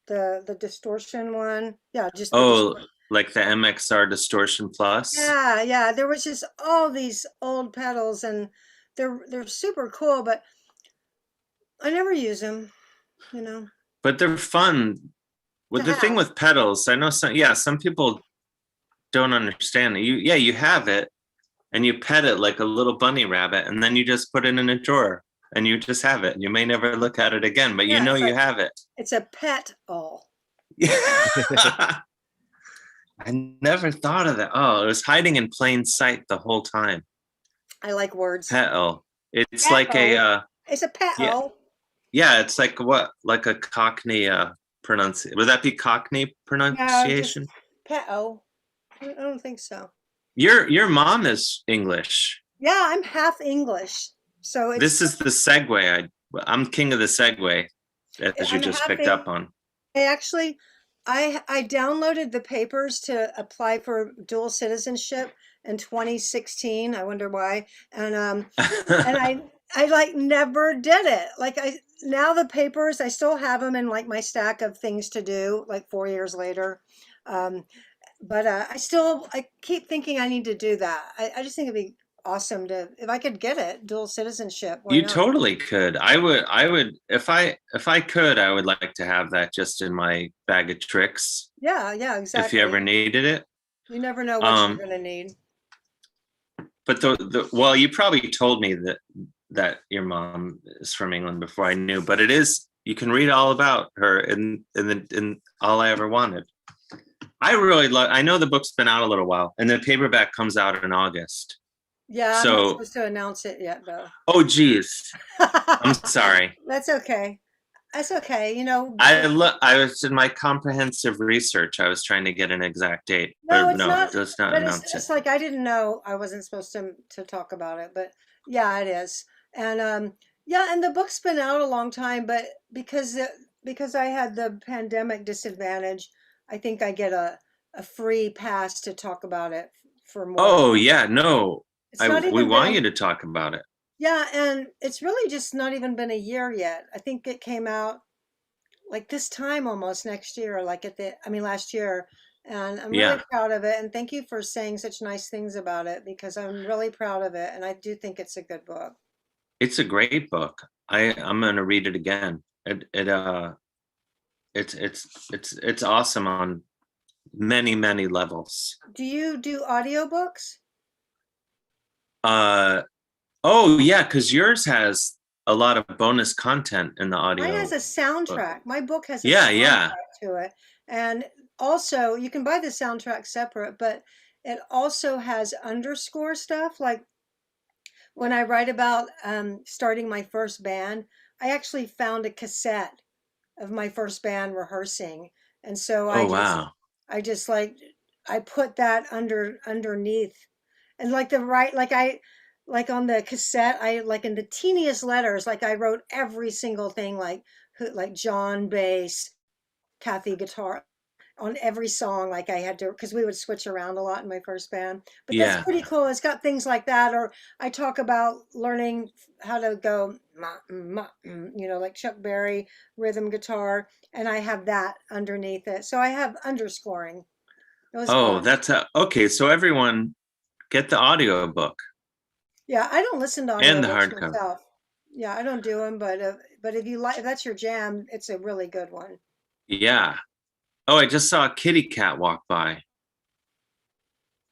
The distortion one. Yeah, just the distortion. Like the MXR Distortion Plus. Yeah, yeah. There was just all these old pedals, and they're super cool, but I never use them. But they're fun. With the thing with pedals, I know some people don't understand it. You have it, and you pet it like a little bunny rabbit, and then you just put it in a drawer, and you just have it. You may never look at it again, but you have it. It's a pet-all. I never thought of that. Oh, it was hiding in plain sight the whole time. I like words. Pet-o. It's like it's a pet-o. Yeah, it's like what? Like a Cockney pronunciation. Would that be Cockney pronunciation? No, pet-o. I don't think so. Your mom is English. Yeah, I'm half English. So this is the segue. I'm king of the segue, as you just picked up on. I downloaded the papers to apply for dual citizenship in 2016. I wonder why. And and I like never did it. Like now the papers, I still have them in like my stack of things to do, like 4 years later. But I keep thinking I need to do that. I just think it'd be awesome if I could get it, dual citizenship. You totally could. I would if I could, I would like to have that just in my bag of tricks. Yeah, exactly. If you ever needed it. You never know what you're gonna need. But well, you probably told me that your mom is from England before I knew, but you can read all about her in All I Ever Wanted. I know the book's been out a little while, and the paperback comes out in August. Yeah, I'm not supposed to announce it yet, though. Oh, geez. I'm sorry. That's okay. That's okay. I was in my comprehensive research. I was trying to get an exact date. No, it's not. Just not announce it. It's like I didn't know I wasn't supposed to talk about it, but yeah, it is. And and the book's been out a long time, but because I had the pandemic disadvantage, I think I get a free pass to talk about it for more. Oh yeah, no. We want you to talk about it. Yeah, and it's really just not even been a year yet. I think it came out like this time almost next year, like last year. And I'm really proud of it. And thank you for saying such nice things about it, because I'm really proud of it. And I do think it's a good book. It's a great book. I'm going to read it again. It's awesome on many, many levels. Do you do audiobooks? Oh yeah, because yours has a lot of bonus content in the audio. Mine has a soundtrack. My book has a soundtrack to it. And also you can buy the soundtrack separate, but it also has underscore stuff. Like when I write about starting my first band, I actually found a cassette of my first band rehearsing. And so I put that underneath. And like on the cassette, I like in the teeniest letters, like I wrote every single thing, like John bass, Kathy guitar on every song. Like I had to, because we would switch around a lot in my first band. But that's pretty cool. It's got things like that. Or I talk about learning how to go, like Chuck Berry rhythm guitar, and I have that underneath it. So I have underscoring. That's okay. So everyone, get the audio book. Yeah, I don't listen to audio and the books hardcover. myself. Yeah, I don't do them, but if you like, if that's your jam, it's a really good one. Yeah. Oh, I just saw a kitty cat walk by.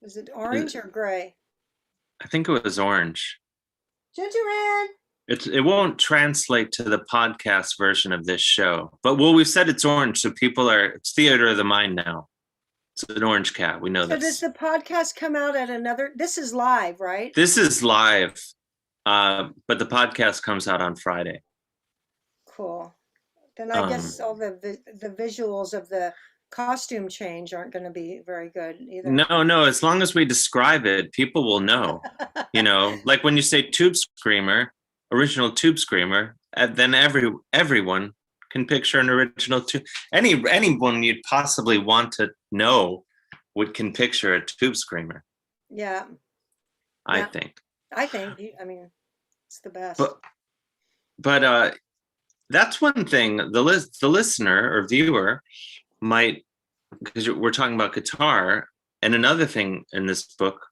Is it orange or gray? I think it was orange. Gingeran. It won't translate to the podcast version of this show, but we've said it's orange, so it's theater of the mind now. It's an orange cat. We know this. So does the podcast come out at this is live, right? This is live, but the podcast comes out on Friday. Cool. Then I guess all the visuals of the costume change aren't going to be very good either. No. As long as we describe it, people will know. Like when you say Tube Screamer, original Tube Screamer, then everyone can picture an original tube. Anyone you'd possibly want to know can picture a Tube Screamer. Yeah. I think. I mean, It's the best. But that's one thing the listener or viewer might, because we're talking about guitar, and another thing in this book,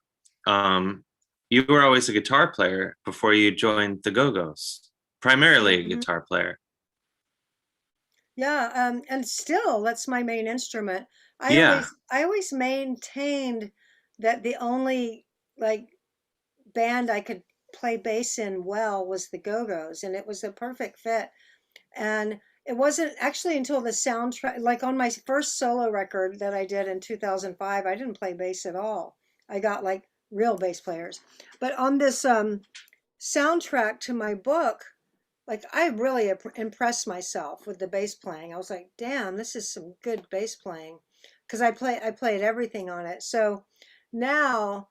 you were always a guitar player before you joined the Go-Go's, primarily a guitar player. Yeah, and still that's my main instrument. I always maintained that the only like band I could play bass in well was the Go-Go's, and it was a perfect fit. And it wasn't actually until the soundtrack, like on my first solo record that I did in 2005, I didn't play bass at all. I got like real bass players. But on this soundtrack to my book, like I really impressed myself with the bass playing. I was like, damn, this is some good bass playing, because I played everything on it. So now,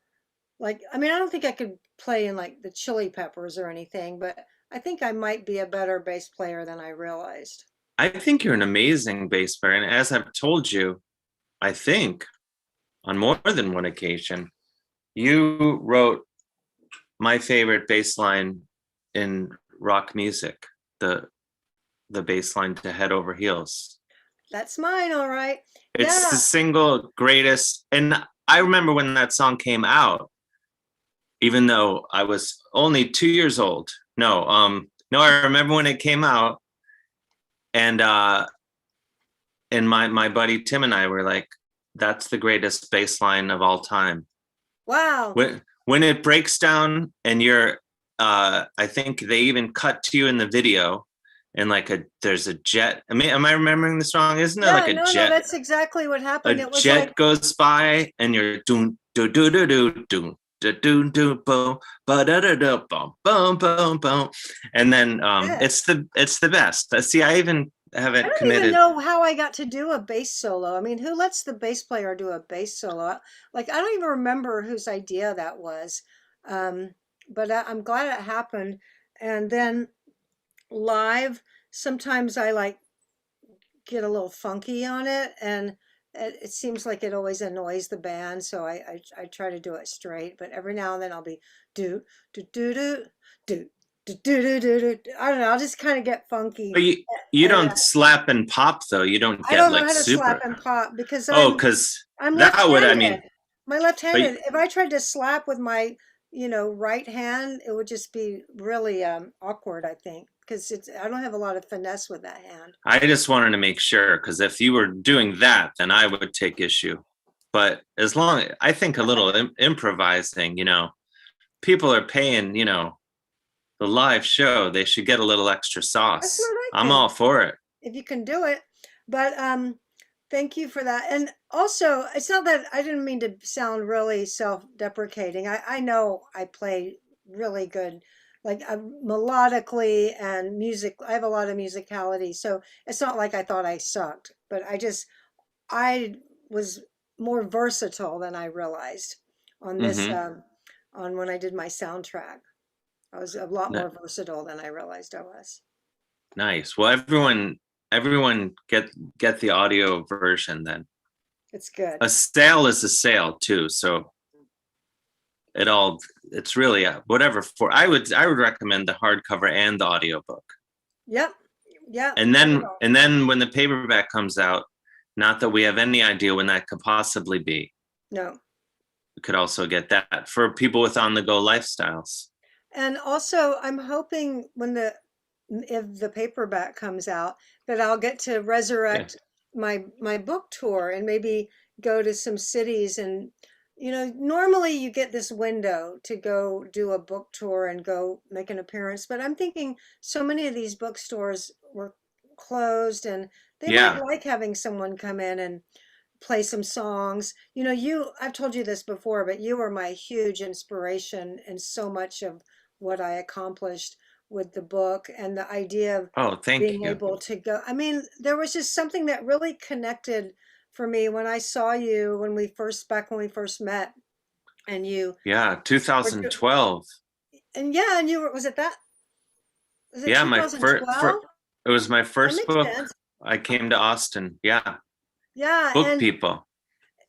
like, I mean, I don't think I could play in like the Chili Peppers or anything, but I think I might be a better bass player than I realized. I think you're an amazing bass player. And as I've told you, I think on more than one occasion, you wrote my favorite bass line in rock music, the bass line to Head Over Heels. That's mine, all right. It's the single greatest. And I remember when that song came out, even though I was only 2 years old. No, I remember when it came out, and my buddy Tim and I were like, that's the greatest bass line of all time. Wow. When it breaks down and you're, I think they even cut to you in the video, and like there's a jet. I mean, am I remembering this wrong? Isn't there like a jet? No, that's exactly what happened. It was jet like, goes by, and you're doom do do do do do do do boom ba da da da boom boom boom boom, and then it's the best. See, I even haven't committed. I don't even know how I got to do a bass solo. I mean, who lets the bass player do a bass solo? Like, I don't even remember whose idea that was. But I'm glad it happened. And then live, sometimes I like get a little funky on it, and it seems like it always annoys the band. So I try to do it straight, but every now and then I'll be do do do do do. I don't know. I'll just kind of get funky. But you don't slap and pop though. You don't get don't like know how to super. Slap and pop because I'm that would, I mean, my left-handed. If I tried to slap with my right hand, it would just be really awkward. I think because I don't have a lot of finesse with that hand. I just wanted to make sure, because if you were doing that, then I would take issue. But as long, I think a little improvising, people are paying, the live show, they should get a little extra sauce. That's what I think. I'm all for it. If you can do it. But thank you for that. And also, it's not that I didn't mean to sound really self-deprecating. I know I play really good, like melodically and music. I have a lot of musicality. So it's not like I thought I sucked, but I was more versatile than I realized on this, on when I did my soundtrack. I was a lot more versatile than I realized I was. Nice. Well, everyone get the audio version then. It's good. A sale is a sale too, so it's really whatever for. I would recommend the hardcover and the audiobook. Yep. Yeah. And then when the paperback comes out, not that we have any idea when that could possibly be. No. We could also get that for people with on-the-go lifestyles. And also, I'm hoping if the paperback comes out, that I'll get to resurrect my book tour and maybe go to some cities. And normally you get this window to go do a book tour and go make an appearance, but I'm thinking so many of these bookstores were closed, and they might like having someone come in and play some songs. I've told you this before, but you were my huge inspiration in so much of what I accomplished with the book, and the idea of being able to go. I mean, there was just something that really connected for me when I saw you when we first met, and you. Yeah, 2012. And you were. Was it that? Was it yeah, my first. It was my first book. Sense. I came to Austin. Yeah. Yeah. Book people.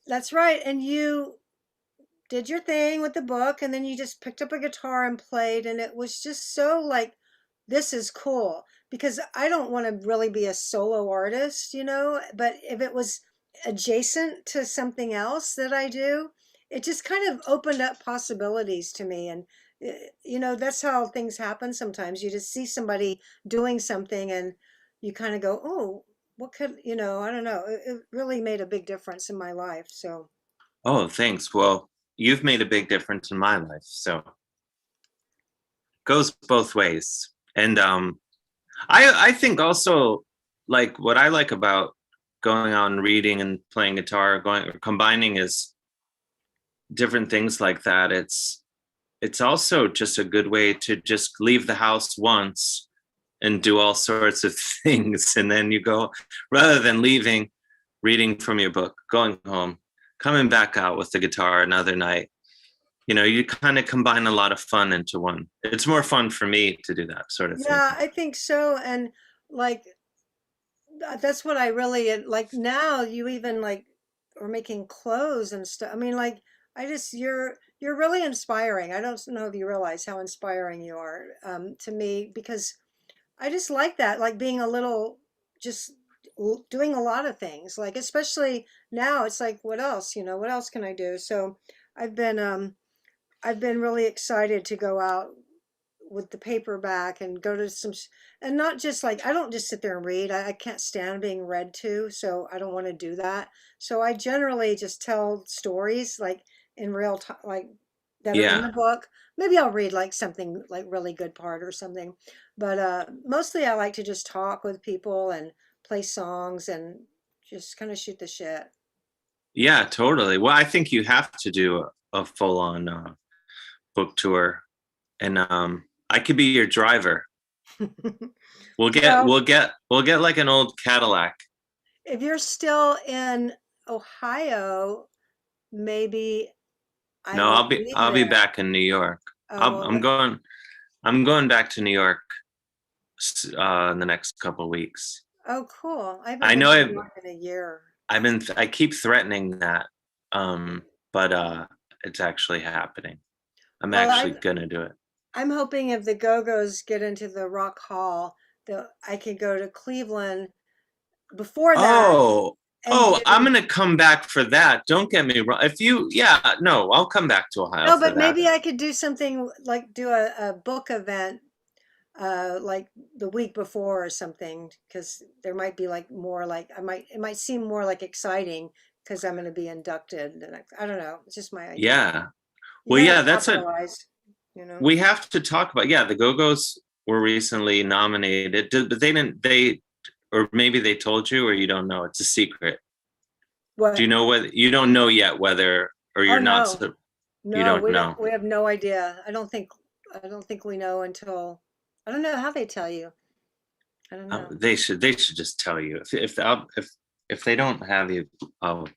That's right, and you did your thing with the book, and then you just picked up a guitar and played, and it was just so like, this is cool, because I don't want to really be a solo artist, but if it was adjacent to something else that I do, it just kind of opened up possibilities to me. And that's how things happen sometimes. You just see somebody doing something and you kind of go, oh, what could, I don't know. It really made a big difference in my life. So. Oh, thanks. Well, you've made a big difference in my life. So goes both ways. And I think also, like, what I like about going out and reading and playing guitar, combining is different things like that. It's also just a good way to just leave the house once and do all sorts of things. And then you go, rather than leaving, reading from your book, going home, coming back out with the guitar another night. You kind of combine a lot of fun into one. It's more fun for me to do that sort of thing. Yeah, I think so. And like, that's what I really like. Now you even like are making clothes and stuff. I mean, like, you're really inspiring. I don't know if you realize how inspiring you are to me, because I just like that, like being a little, just doing a lot of things, like, especially now it's like, what else, what else can I do? So I've been really excited to go out with the paperback and go to and not just like, I don't just sit there and read. I can't stand being read to, so I don't want to do that. So I generally just tell stories like in real time, like that are in the book. Maybe I'll read like something like really good part or something, but mostly I like to just talk with people and play songs and just kind of shoot the shit. Yeah, totally. Well, I think you have to do a full-on book tour, and I could be your driver. We'll get like an old Cadillac. If you're still in Ohio, maybe. I'll be back in New York. I'm going back to New York in the next couple of weeks. Oh, cool! I know in a year. I keep threatening that, but it's actually happening. I'm actually gonna do it. I'm hoping if the Go-Go's get into the Rock Hall, that I could go to Cleveland before that. I'm gonna come back for that. Don't get me wrong. I'll come back to Ohio. No, but maybe I could do something like do a book event, like the week before or something, because there might be like more like it might seem more like exciting because I'm going to be inducted. And I don't know. It's just my idea. Yeah. Well, that's it. We have to talk about, the Go-Go's were recently nominated, but or maybe they told you, or you don't know. It's a secret. What? Do you know whether you don't know yet whether, or you're not? No, you don't know. We have no idea. I don't think we know until, I don't know how they tell you. I don't know. They should just tell you. If they don't have you, I'll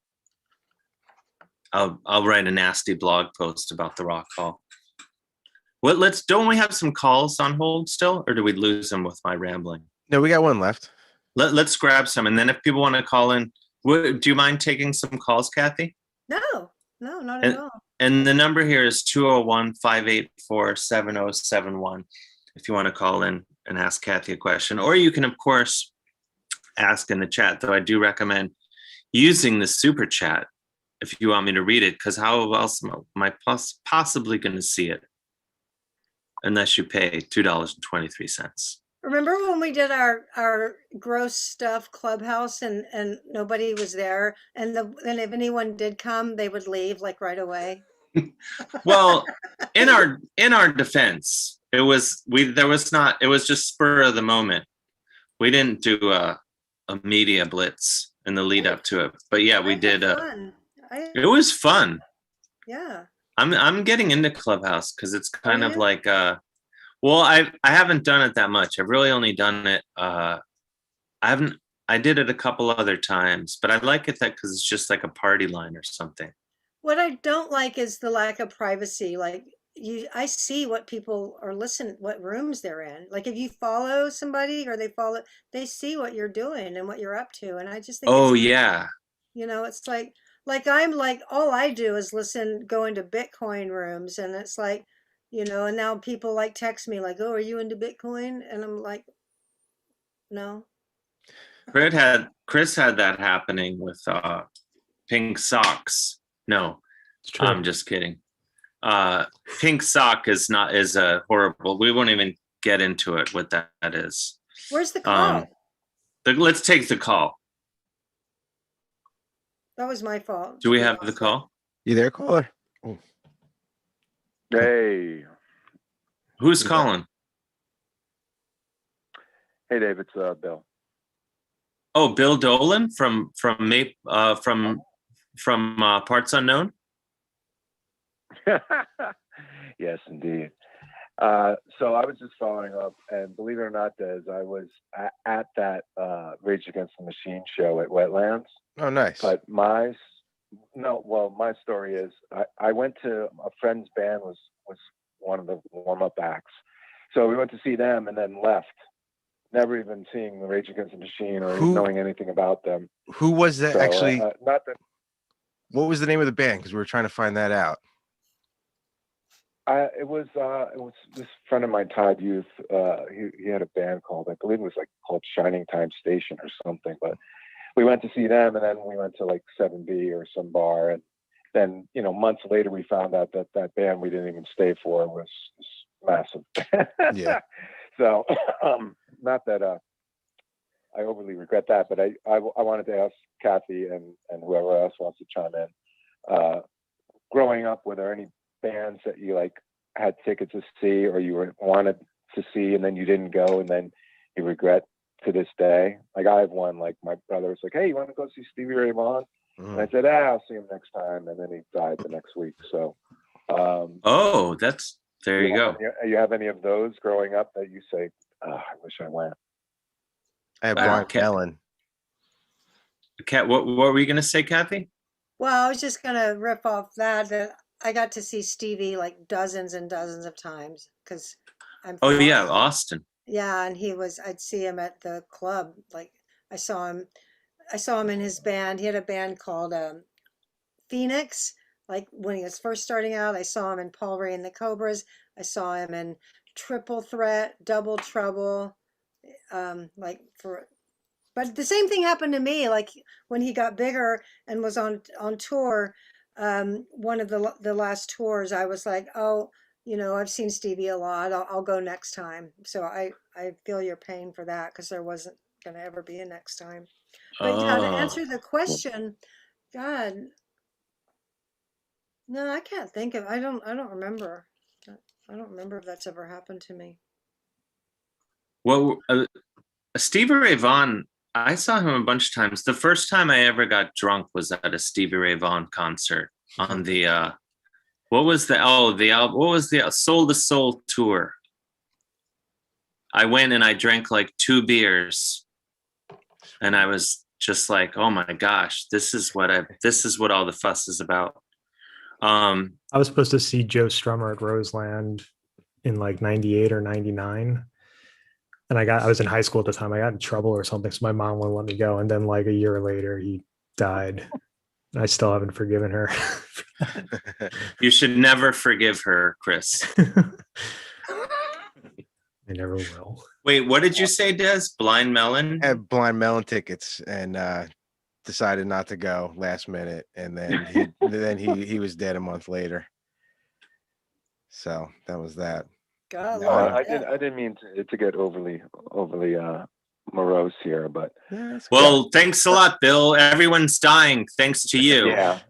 write a nasty blog post about the Rock Hall. Don't we have some calls on hold still, or do we lose them with my rambling? No, we got one left. Let's grab some, and then if people want to call in, do you mind taking some calls, Kathy? No, not at all. And the number here is 201-584-7071 if you want to call in and ask Kathy a question. Or you can, of course, ask in the chat, though I do recommend using the super chat if you want me to read it, because how else am I possibly going to see it unless you pay $2.23. Remember when we did our gross stuff clubhouse and nobody was there, and if anyone did come, they would leave like right away? Well, in our defense, it was just spur of the moment. We didn't do a media blitz in the lead up to it, but yeah, we did. It was fun. Yeah. I'm getting into Clubhouse because it's kind of like well, I haven't done it that much. I've really only done it. I did it a couple other times, but I like it because it's just like a party line or something. What I don't like is the lack of privacy. Like I see what people are listening, what rooms they're in. Like if you follow somebody or they see what you're doing and what you're up to. And I just think, yeah. It's like, like I'm like all I do is go into Bitcoin rooms, and it's like, and now people like text me like, "Oh, are you into Bitcoin?" And I'm like, "No." Chris had that happening with pink socks. No, I'm just kidding. Pink sock is a horrible. We won't even get into it. What that is. Where's the call? Let's take the call. That was my fault. Do we have the call? You there, caller? Oh. Hey. Who's calling? Hey, Dave. It's Bill. Oh, Bill Dolan from Parts Unknown. Yes, indeed. So I was just following up, and believe it or not, Des, I was at that Rage Against the Machine show at Wetlands. Oh, nice. But my story is I went to a friend's band was one of the warm-up acts. So we went to see them and then left, never even seeing the Rage Against the Machine or knowing anything about them. Who was that actually? Not that. What was the name of the band? Because we were trying to find that out. It was this friend of mine, Todd Youth. He had a band called, I believe it was called Shining Time Station or something. But we went to see them, and then we went to 7B or some bar, and then months later we found out that band we didn't even stay for was massive. Yeah. So not that I overly regret that, but I wanted to ask Kathy and whoever else wants to chime in. Growing up, were there any bands that you had tickets to see or you wanted to see and then you didn't go and then you regret to this day? I have one, my brother was like, "Hey, you want to go see Stevie Ray Vaughan?" And I said, "I'll see him next time," and then he died the next week. So there you go. You have any of those growing up that you say, "Oh, I wish I went"? I have Blind Melon. Kat, what were you gonna say, Kathy? Well, I was just gonna rip off that I got to see Stevie dozens and dozens of times because I'm. Oh yeah, Austin. Yeah, and I'd see him at the club. I saw him in his band. He had a band called Phoenix. When he was first starting out, I saw him in Paul Ray and the Cobras. I saw him in Triple Threat, Double Trouble. But the same thing happened to me. When he got bigger and was on tour, one of the last tours, I was like, "Oh, I've seen Stevie a lot. I'll go next time." So I feel your pain for that because there wasn't going to ever be a next time. But to answer the question, God, no, I can't think of. I don't remember. I don't remember if that's ever happened to me. Well, Stevie Ray Vaughan, I saw him a bunch of times. The first time I ever got drunk was at a Stevie Ray Vaughan concert on the what was the Soul to Soul tour. I went and I drank 2 beers and I was just like, "Oh my gosh, this is what all the fuss is about." I was supposed to see Joe Strummer at Roseland in 98 or 99. And I was in high school at the time. I got in trouble or something, so my mom wouldn't let me go. And then a year later, he died. I still haven't forgiven her. You should never forgive her, Chris. I never will. Wait, what did you say, Des? Blind Melon? I had Blind Melon tickets and decided not to go last minute, and then he was dead a month later. So that was that. God, no, I didn't mean to get overly morose here, but well, thanks a lot, Bill. Everyone's dying thanks to you. Yeah.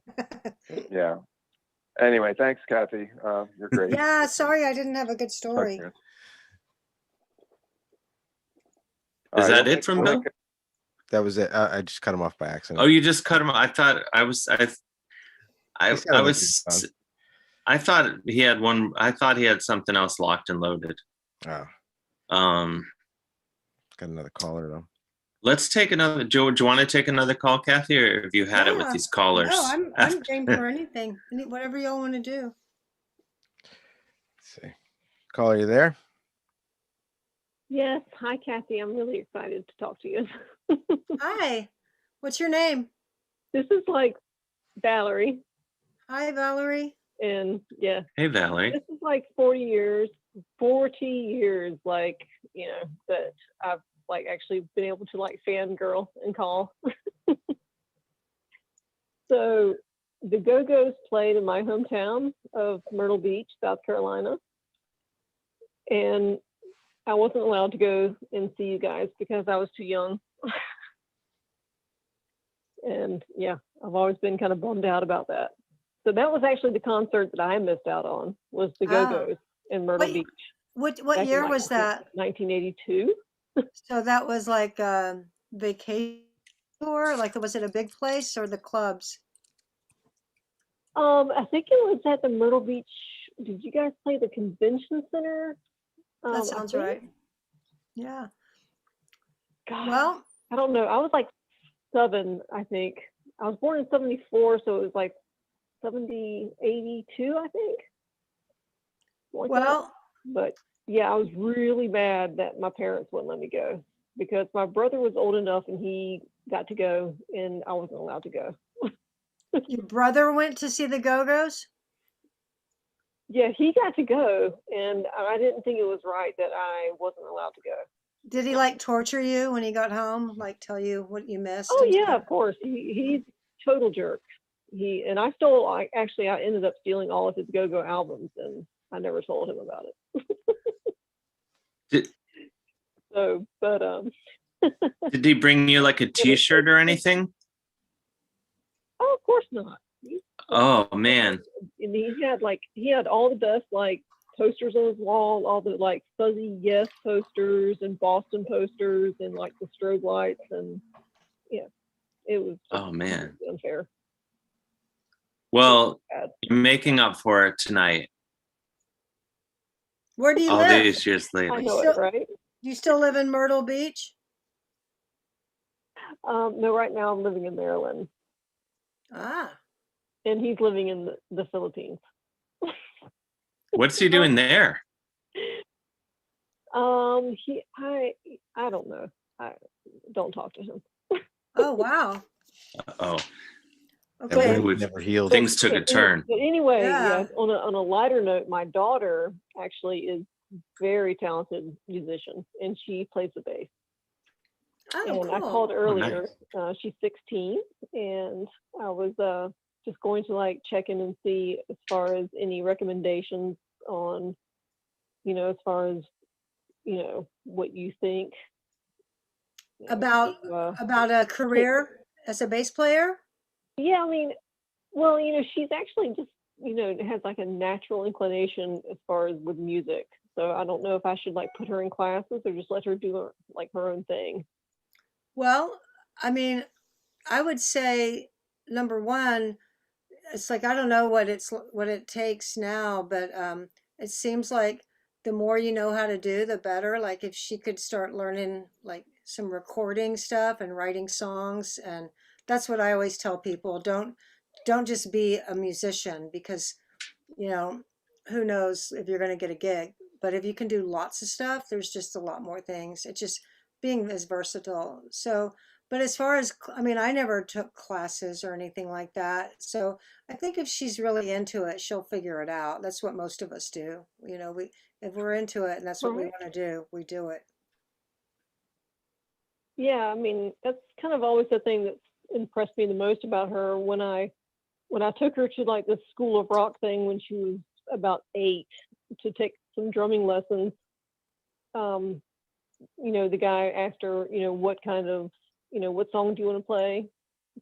Anyway, thanks, Kathy. You're great. Yeah, sorry I didn't have a good story. Okay. Is that it from Bill? That was it. I just cut him off by accident. Oh, you just cut him off. I thought he had one. I thought he had something else locked and loaded. Oh. Got another caller though. Let's take another. Do you want to take another call, Kathy, or have you had it with these callers? No, I'm game for anything. Whatever y'all want to do. Let's see. Caller, you there? Yes. Hi, Kathy. I'm really excited to talk to you. Hi. What's your name? This is Valerie. Hi, Valerie. And yeah. Hey, Valerie. This is like 40 years, like, you know, that I've like actually been able to like fangirl and call. So the Go-Go's played in my hometown of Myrtle Beach, South Carolina. And I wasn't allowed to go and see you guys because I was too young. And yeah, I've always been kind of bummed out about that. So that was actually the concert that I missed out on, was the Go-Go's in Myrtle Beach. What year was that? 1982. So that was like a vacation tour? Like, was it a big place or the clubs? I think it was at the Myrtle Beach. Did you guys play the convention center? That sounds right. Yeah. God, well, I don't know. I was like 7, I think. I was born in 74, so it was like 70, 82, I think. Like well, that. But yeah, I was really mad that my parents wouldn't let me go because my brother was old enough and he got to go and I wasn't allowed to go. Your brother went to see the Go-Go's? Yeah, he got to go, and I didn't think it was right that I wasn't allowed to go. Did he like torture you when he got home? Like tell you what you missed? Oh yeah, of course. He's total jerk. I ended up stealing all of his Go-Go albums, and I never told him about it. Did he bring you like a T-shirt or anything? Oh, of course not. Oh man. And he had all the best like posters on his wall, all the like fuzzy Yes posters and Boston posters and like the strobe lights, and yeah, it was unfair. Well, you're making up for it tonight. Where do you all live? These years later. I know it, right? You still live in Myrtle Beach? No, right now I'm living in Maryland. Ah. And he's living in the Philippines. What's he doing there? I don't know. I don't talk to him. Oh wow. Oh. Okay. Never healed. Things took a turn. But anyway, yeah, on a lighter note, my daughter actually is very talented musician, and she plays the bass. Oh, and cool. I called earlier. Oh, nice. She's 16, and I was just going to like check in and see as far as any recommendations on, as far as, what you think about a career as a bass player. Yeah, I mean, well, she's actually just, has like a natural inclination as far as with music. So I don't know if I should like put her in classes or just let her do like her own thing. Well, I mean, I would say number one, it's like I don't know what it takes now, but it seems like the more you know how to do, the better. Like if she could start learning like some recording stuff and writing songs, and that's what I always tell people. Don't just be a musician because, who knows if you're going to get a gig. But if you can do lots of stuff, there's just a lot more things. It's just being as versatile. So, but as far as, I mean, I never took classes or anything like that. So I think if she's really into it, she'll figure it out. That's what most of us do. If we're into it and that's what we want to do, we do it. Yeah, I mean, that's kind of always the thing that's impressed me the most about her. When I took her to like the School of Rock thing when she was about 8 to take some drumming lessons, the guy asked her, what kind of, what song do you want to play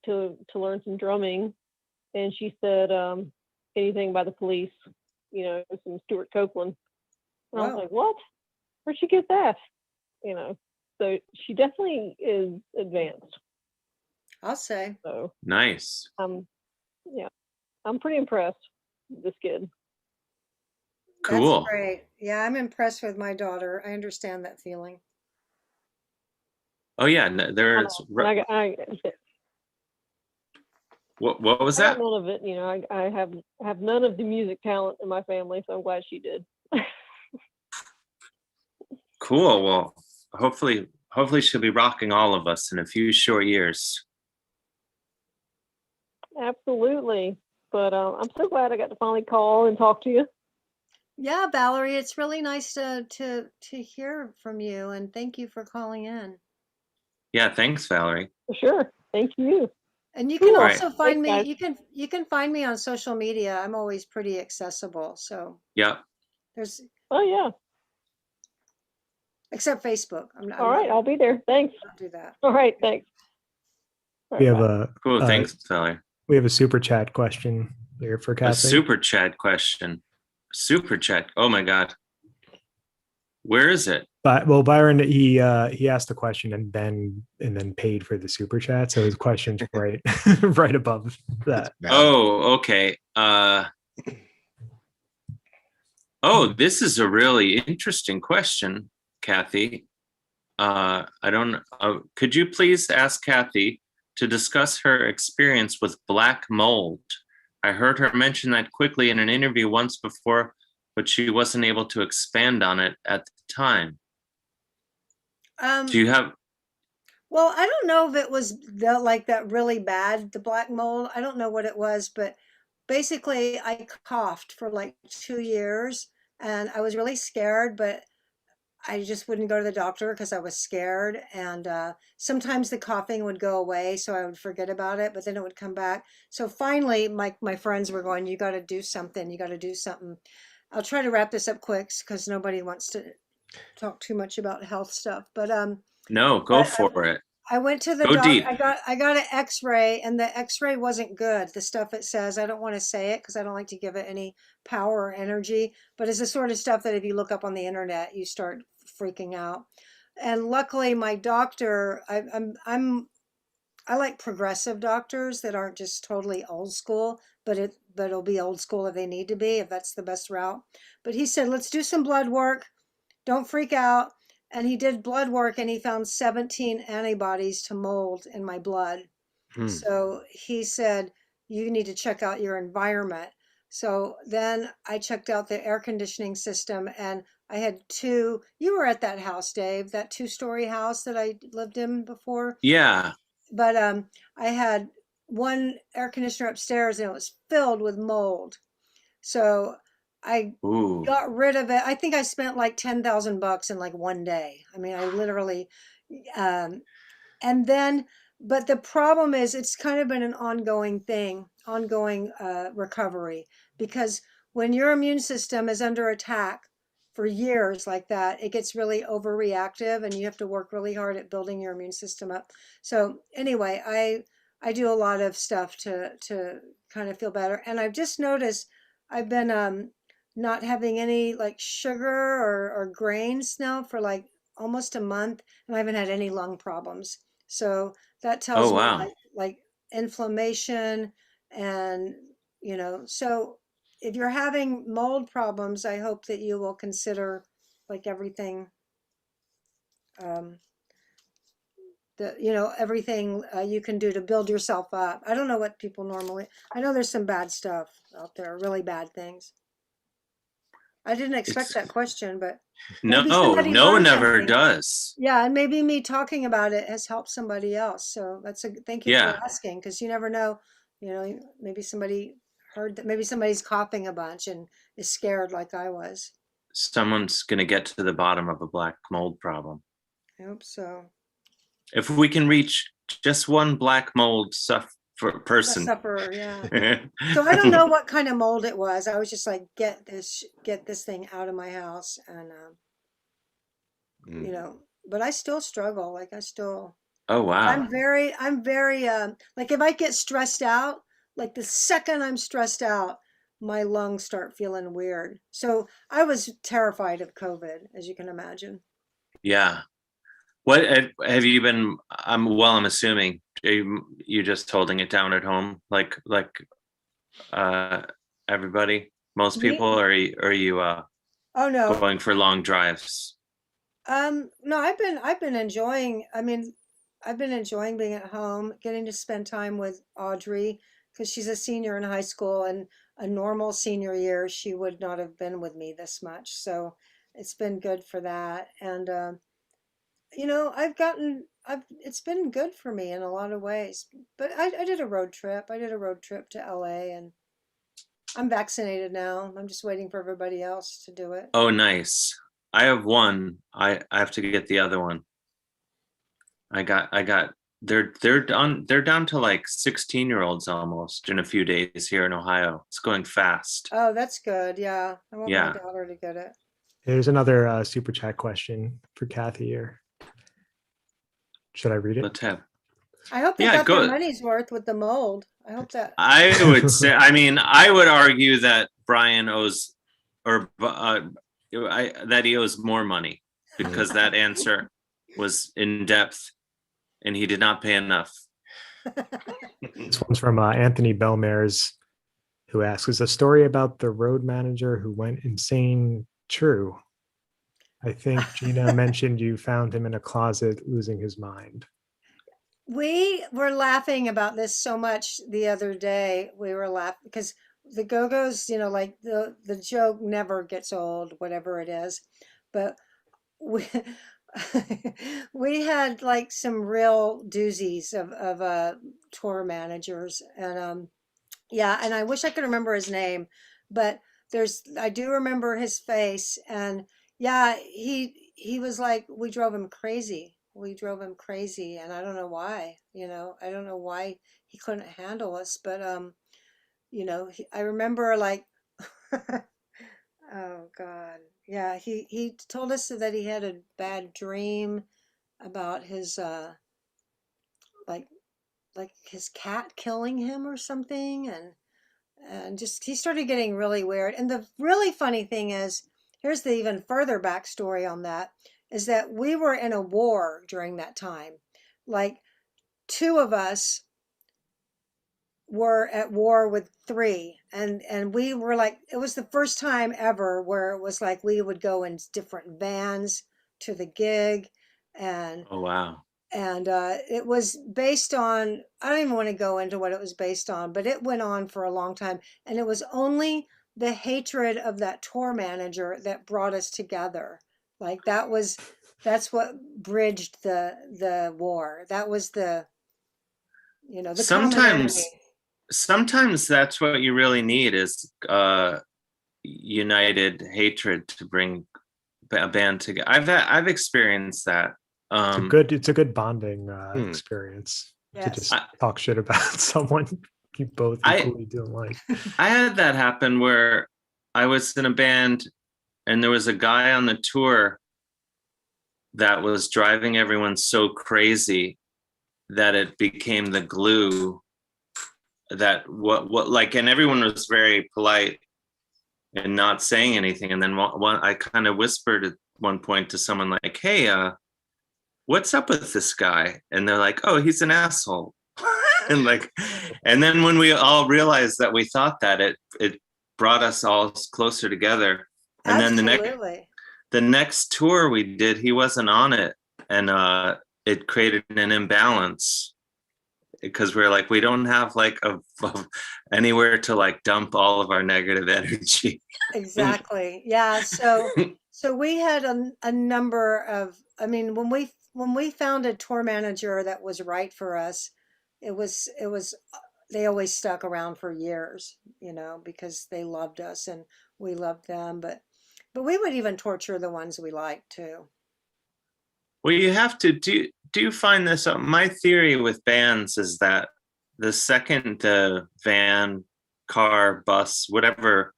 to learn some drumming? And she said, anything by the Police, some Stuart Copeland. And I was like, what? Where'd she get that? So she definitely is advanced. I'll say. So nice. Yeah, I'm pretty impressed with this kid. Cool. That's great. Yeah, I'm impressed with my daughter. I understand that feeling. Oh yeah, there's. What was that? None of it. I have none of the music talent in my family, so I'm glad she did. Cool. Well, hopefully she'll be rocking all of us in a few short years. Absolutely. But I'm so glad I got to finally call and talk to you. Yeah, Valerie, it's really nice to hear from you, and thank you for calling in. Yeah, thanks, Valerie. For sure. Thank you. And you can All also right. find me. Thanks, You can find me on social media. I'm always pretty accessible. So Yep. there's Oh yeah. except Facebook. All right, I'll be there. Thanks. Don't do that. All right, thanks. All We right, have bye. Cool. Thanks, Valerie. We have a super chat question here for Kathy. A super chat question. Super chat. Oh my God. Where is it? But well, Byron, he asked the question and then paid for the super chat. So his question's right right above that. Oh, okay. This is a really interesting question, Kathy. I don't. Could you please ask Kathy to discuss her experience with black mold? I heard her mention that quickly in an interview once before, but she wasn't able to expand on it at the time. Do you have? Well, I don't know if it was like that really bad, the black mold. I don't know what it was, but basically I coughed for like 2 years and I was really scared, but I just wouldn't go to the doctor because I was scared. And sometimes the coughing would go away, so I would forget about it, but then it would come back. So finally, my friends were going, "You got to do something. You got to do something." I'll try to wrap this up quick because nobody wants to talk too much about health stuff. But No, go for it. I went to the Go doc. deep. I got an X-ray, and the X-ray wasn't good. The stuff it says, I don't want to say it because I don't like to give it any power or energy. But it's the sort of stuff that if you look up on the internet, you start freaking out. And luckily, my doctor, I like progressive doctors that aren't just totally old school, but it'll be old school if they need to be, if that's the best route. But he said, let's do some blood work. Don't freak out. And he did blood work and he found 17 antibodies to mold in my blood. So he said, you need to check out your environment. So then I checked out the air conditioning system and I had you were at that house, Dave, that 2-story house that I lived in before. Yeah. But I had one air conditioner upstairs and it was filled with mold. So I got rid of it. I think I spent like $10,000 in like one day. I mean, I literally, and then, but the problem is it's kind of been an ongoing thing, ongoing recovery, because when your immune system is under attack for years like that, it gets really overreactive and you have to work really hard at building your immune system up. So anyway, I do a lot of stuff to kind of feel better. And I've just noticed I've been not having any like sugar or grains now for like almost a month, and I haven't had any lung problems. So that tells me like inflammation and so if you're having mold problems, I hope that you will consider like everything everything you can do to build yourself up. I don't know what people normally, I know there's some bad stuff out there, really bad things. I didn't expect that question, but no one ever does. Yeah, and maybe me talking about it has helped somebody else. So thank you for asking, because you never know, maybe somebody heard that, maybe somebody's coughing a bunch and is scared like I was. Someone's going to get to the bottom of a black mold problem. I hope so. If we can reach just one black mold person. Sufferer, yeah. So I don't know what kind of mold it was. I was just like, get this thing out of my house, and but I still struggle. Like I still. Oh wow. I'm very like if I get stressed out, like the second I'm stressed out, my lungs start feeling weird. So I was terrified of COVID, as you can imagine. Yeah. What have you been? I'm assuming you just holding it down at home, like everybody, most people, or are you oh no, going for long drives? No, I've been enjoying. I mean, I've been enjoying being at home, getting to spend time with Audrey because she's a senior in high school, and a normal senior year she would not have been with me this much. So it's been good for that, and it's been good for me in a lot of ways. But I did a road trip. I did a road trip to LA, and I'm vaccinated now. I'm just waiting for everybody else to do it. Oh, nice. I have one. I have to get the other one. I got they're down to like 16-year-olds almost in a few days here in Ohio. It's going fast. Oh, that's good. Yeah. I want Yeah. my daughter to get it. There's another super chat question for Kathy here. Should I read it? Let's have. I hope they got their money's worth with the mold. I hope that. I would say, I mean, I would argue that Brian owes, or that he owes more money, because that answer was in depth and he did not pay enough. This one's from Anthony Belmares, who asks, is a story about the road manager who went insane true? I think Gina mentioned you found him in a closet losing his mind. We were laughing about this so much the other day. We were laughing because the Go-Go's, like the joke never gets old, whatever it is. But we we had like some real doozies of tour managers, and and I wish I could remember his name, but I do remember his face, and yeah, he was like, we drove him crazy. We drove him crazy, and I don't know why. I don't know why he couldn't handle us, but I remember like, oh God, yeah, he told us that he had a bad dream about his like his cat killing him or something, and just he started getting really weird. And the really funny thing is, here's the even further backstory on that, is that we were in a war during that time. Like, two of us were at war with three, and we were like, it was the first time ever where it was like we would go in different vans to the gig, and oh wow. And it was based on, I don't even want to go into what it was based on, but it went on for a long time. And it was only the hatred of that tour manager that brought us together. Like that's what bridged the war. That was the sometimes that's what you really need, is united hatred to bring a band together. I've experienced that. It's a good bonding experience. Yes. To just talk shit about someone you both equally don't like. I had that happen where I was in a band and there was a guy on the tour that was driving everyone so crazy that it became the glue that and everyone was very polite and not saying anything. And then I kind of whispered at one point to someone like, hey, what's up with this guy? And they're like, oh, he's an asshole. and then when we all realized that we thought that, it brought us all closer together. And Absolutely. Then the next tour we did, he wasn't on it, and it created an imbalance because we're like, we don't have like anywhere to like dump all of our negative energy. Exactly. Yeah. So we had a number of, I mean, when we found a tour manager that was right for us, it was they always stuck around for years, because they loved us and we loved them. But we would even torture the ones we liked too. Well, you have to do you find this? My theory with bands is that the second the van, car, bus, whatever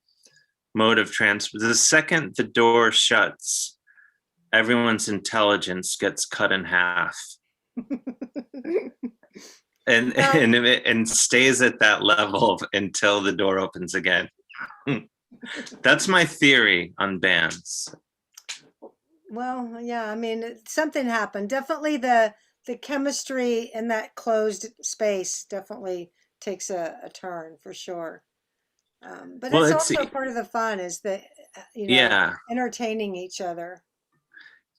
mode of transport, the second the door shuts, everyone's intelligence gets cut in half. and stays at that level until the door opens again. That's my theory on bands. Well, yeah, I mean, something happened. Definitely the chemistry in that closed space definitely takes a turn for sure. But it's also part of the fun, is that, entertaining each other.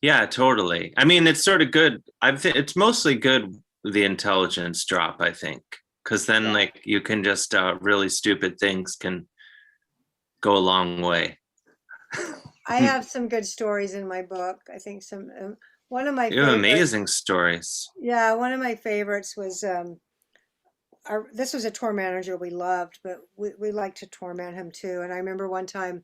Yeah, totally. I mean, it's sort of good. It's mostly good, the intelligence drop, I think, because then like you can just really stupid things can go a long way. I have some good stories in my book. I think One of my You have favorites. amazing stories. Yeah, one of my favorites was this was a tour manager we loved, but we liked to torment him too. And I remember one time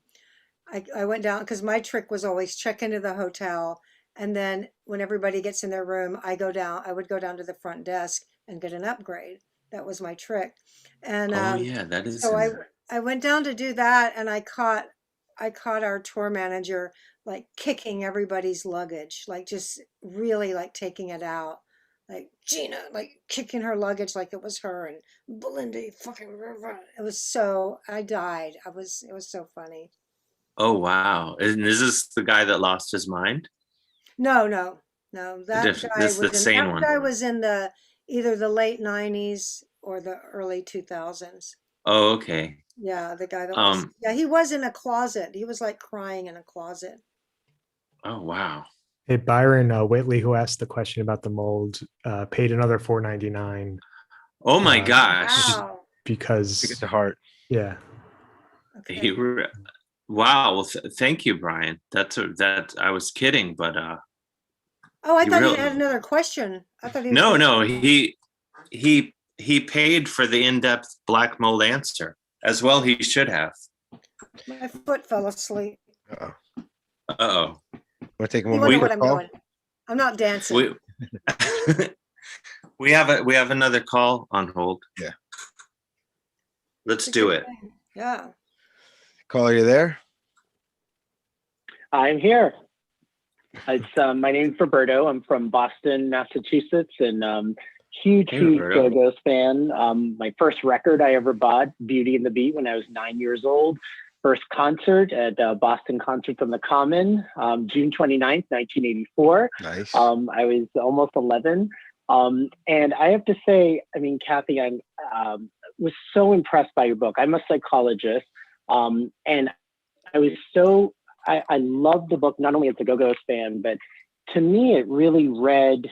I went down because my trick was always check into the hotel, and then when everybody gets in their room, I would go down to the front desk and get an upgrade. That was my trick. And Oh yeah, that is so in I there. I went down to do that, and I caught our tour manager like kicking everybody's luggage, like just really like taking it out. Like Gina, like kicking her luggage like it was her, and Belinda, you fucking. It was so, I died. It was so funny. Oh wow. And is this the guy that lost his mind? No, no, no. This is the same That one. guy was in the either the late '90s or the early 2000s. Oh, okay. Yeah, the guy that was. Yeah, he was in a closet. He was like crying in a closet. Oh wow. Hey, Byron Whitley, who asked the question about the mold, paid another $4.99. Oh my gosh. Wow. Because to get the heart. Yeah. Okay. Wow. Well, thank you, Brian. That I was kidding, but Oh, I thought really, you had another question. I thought he was no, gonna- no. He paid for the in-depth black mold answer as well. He should have. My foot fell asleep. Uh-oh. Uh-oh. Want to take You one wonder more what I'm call? doing. I'm not dancing. We have another call on hold. Yeah. Let's do it. Yeah. Caller, you there? I'm here. It's my name's Roberto. I'm from Boston, Massachusetts, and huge Go-Go's fan. My first record I ever bought, Beauty and the Beat, when I was 9 years old. First concert at Boston Concerts on the Common, June 29th, 1984. Nice. I was almost 11. And I have to say, I mean, Kathy, I was so impressed by your book. I'm a psychologist, and I was so, I loved the book, not only as a Go-Go's fan, but to me, it really read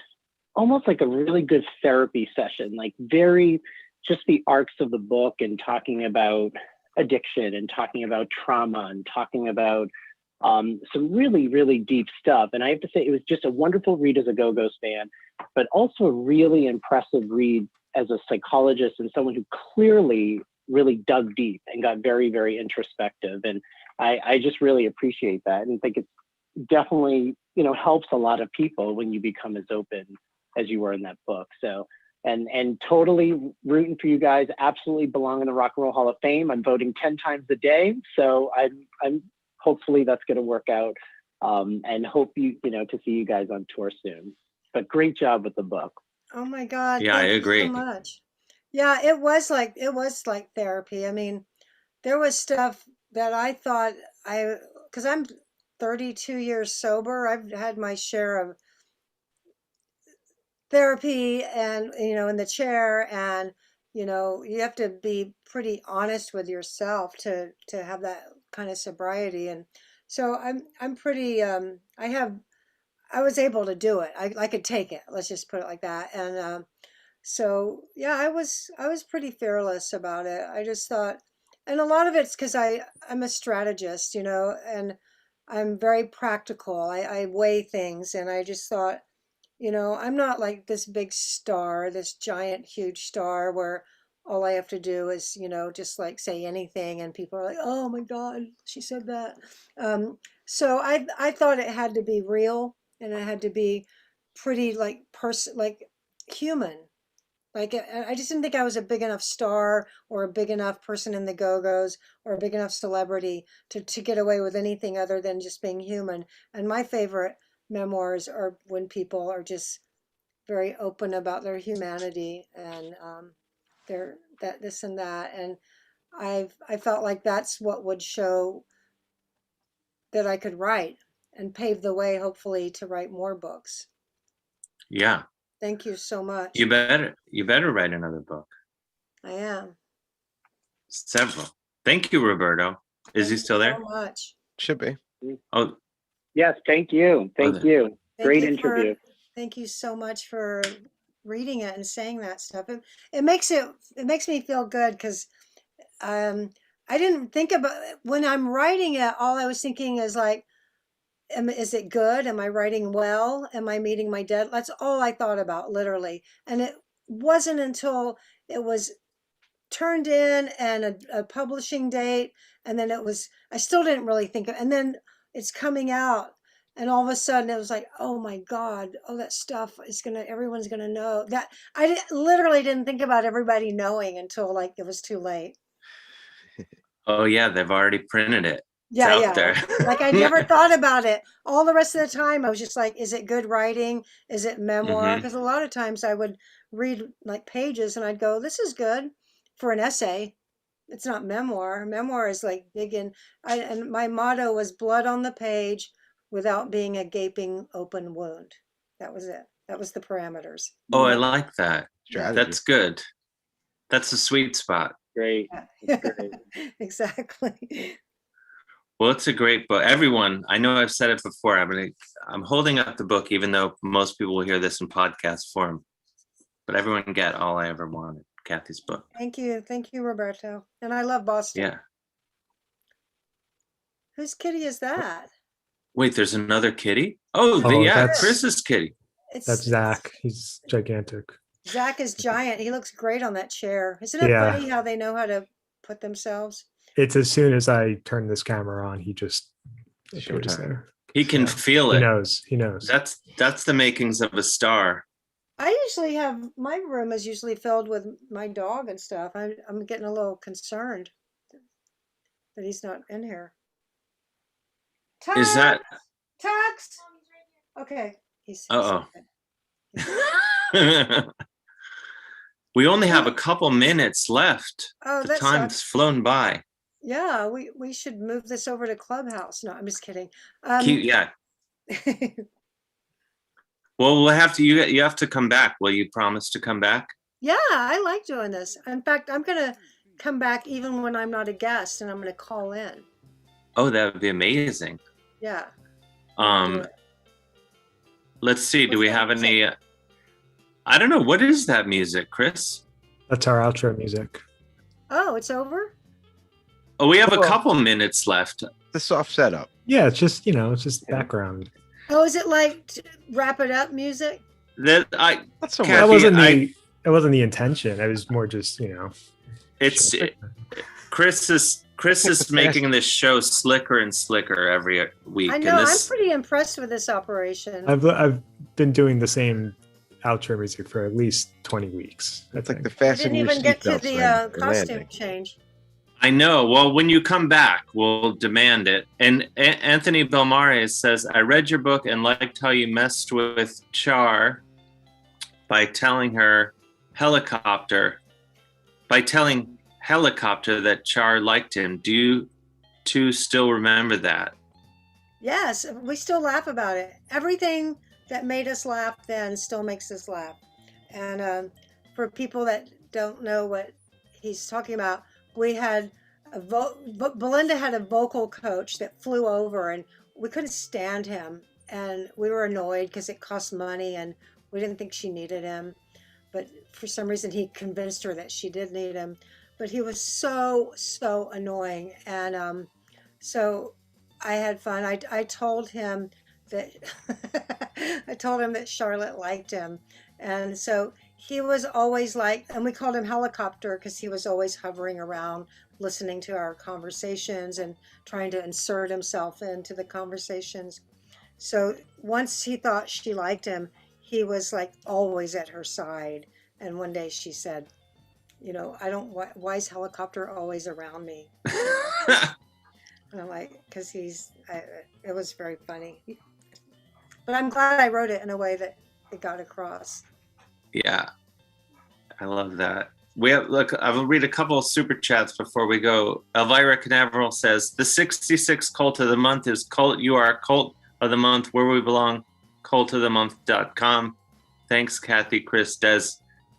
almost like a really good therapy session, like very, just the arcs of the book and talking about addiction and talking about trauma and talking about some really, really deep stuff. And I have to say, it was just a wonderful read as a Go-Go's fan, but also a really impressive read as a psychologist and someone who clearly really dug deep and got very, very introspective. And I just really appreciate that and think it's definitely, you know, helps a lot of people when you become as open as you were in that book. So, and totally rooting for you guys, absolutely belong in the Rock and Roll Hall of Fame. I'm voting 10 times a day. So I'm hopefully that's going to work out, and hope you know, to see you guys on tour soon. But great job with the book. Oh my God. Yeah, I thank you agree. so much. Yeah, it was like therapy. I mean, there was stuff that I thought because I'm 32 years sober. I've had my share of therapy and, you know, in the chair, and, you know, you have to be pretty honest with yourself to have that kind of sobriety. And so I'm pretty, I was able to do it. I could take it. Let's just put it like that. And, so yeah, I was pretty fearless about it. I just thought, and a lot of it's because I'm a strategist, you know, and I'm very practical. I weigh things, and I just thought, you know, I'm not like this big star, this giant, huge star where all I have to do is, you know, just like say anything and people are like, oh my God, she said that. So I thought it had to be real, and it had to be pretty like like human. Like I just didn't think I was a big enough star or a big enough person in the Go-Go's or a big enough celebrity to get away with anything other than just being human. And my favorite memoirs are when people are just very open about their humanity and their this and that. And I felt like that's what would show that I could write and pave the way, hopefully, to write more books. Yeah. Thank you so much. You better write another book. I am. Several. Thank you, Roberto. Is he still there? So much. Should be. Oh, Yes, thank you. Thank you. Great interview. Thank you so much for reading it and saying that stuff. It makes me feel good because I didn't think about when I'm writing it. All I was thinking is like, is it good? Am I writing well? Am I meeting my deadline? That's all I thought about, literally. And it wasn't until it was turned in and a publishing date, and then I still didn't really think of, and then it's coming out, and all of a sudden it was like, oh my God, that stuff is everyone's gonna know that. Literally didn't think about everybody knowing until like it was too late. Oh yeah, they've already printed it. Yeah, it's out there. Like I never thought about it. All the rest of the time I was just like, is it good writing? Is it memoir? Because a lot of times I would read like pages and I'd go, this is good for an essay. It's not memoir. Memoir is like digging. And my motto was blood on the page without being a gaping open wound. That was it. That was the parameters. Oh, I like that. Strategy. That's good. That's a sweet spot. Great. Great. Exactly. Well, it's a great book. Everyone, I know I've said it before. I'm holding up the book, even though most people will hear this in podcast form. But everyone get All I Ever Wanted, Kathy's book. Thank you, Roberto. And I love Boston. Yeah. Whose kitty is that? Wait, there's another kitty? Oh, Chris's kitty. That's Zach. He's gigantic. Zach is giant. He looks great on that chair. Isn't it funny how they know how to put themselves? It's as soon as I turn this camera on, he just goes there. He can feel it. He knows. That's the makings of a star. I usually my room is usually filled with my dog and stuff. I'm getting a little concerned that he's not in here. Tux! Is that Tux? Okay. He's We only have a couple minutes left. Oh, the time's flown by. Yeah, we should move this over to Clubhouse. No, I'm just kidding. Yeah. Well, we'll have to. You have to come back. Will you promise to come back? Yeah, I like doing this. In fact, I'm gonna come back even when I'm not a guest, and I'm gonna call in. Oh, that would be amazing. Yeah. Let's see. Do we have any? I don't know. What is that music, Chris? That's our outro music. Oh, it's over? Oh, we have a couple minutes left. The soft setup. Yeah, it's just background. Oh, is it like wrap it up music? It wasn't the intention. It was more just It's Chris is making this show slicker and slicker every week. I know. I'm pretty impressed with this operation. I've been doing the same outro music for at least 20 weeks. It's like the fast and didn't even get to the costume change. I know. Well, when you come back, we'll demand it. And Anthony Belmares says, I read your book and liked how you messed with Char by telling Helicopter that Char liked him. Do you two still remember that? Yes, we still laugh about it. Everything that made us laugh then still makes us laugh. And for people that don't know what he's talking about, we had Belinda had a vocal coach that flew over, and we couldn't stand him, and we were annoyed because it cost money and we didn't think she needed him, but for some reason he convinced her that she did need him. But he was so annoying, and so I had fun. I told him that Charlotte liked him, and so he was always like, and we called him Helicopter because he was always hovering around, listening to our conversations and trying to insert himself into the conversations. So once he thought she liked him, he was like always at her side. And one day she said, why is Helicopter always around me? And I'm like, because it was very funny. But I'm glad I wrote it in a way that it got across. Yeah, I love that. I will read a couple of super chats before we go. Elvira Canaveral says, the 66 cult of the month is cult. You are cult of the month, where we belong, cultofthemonth.com. Thanks, Kathy, Chris, Des,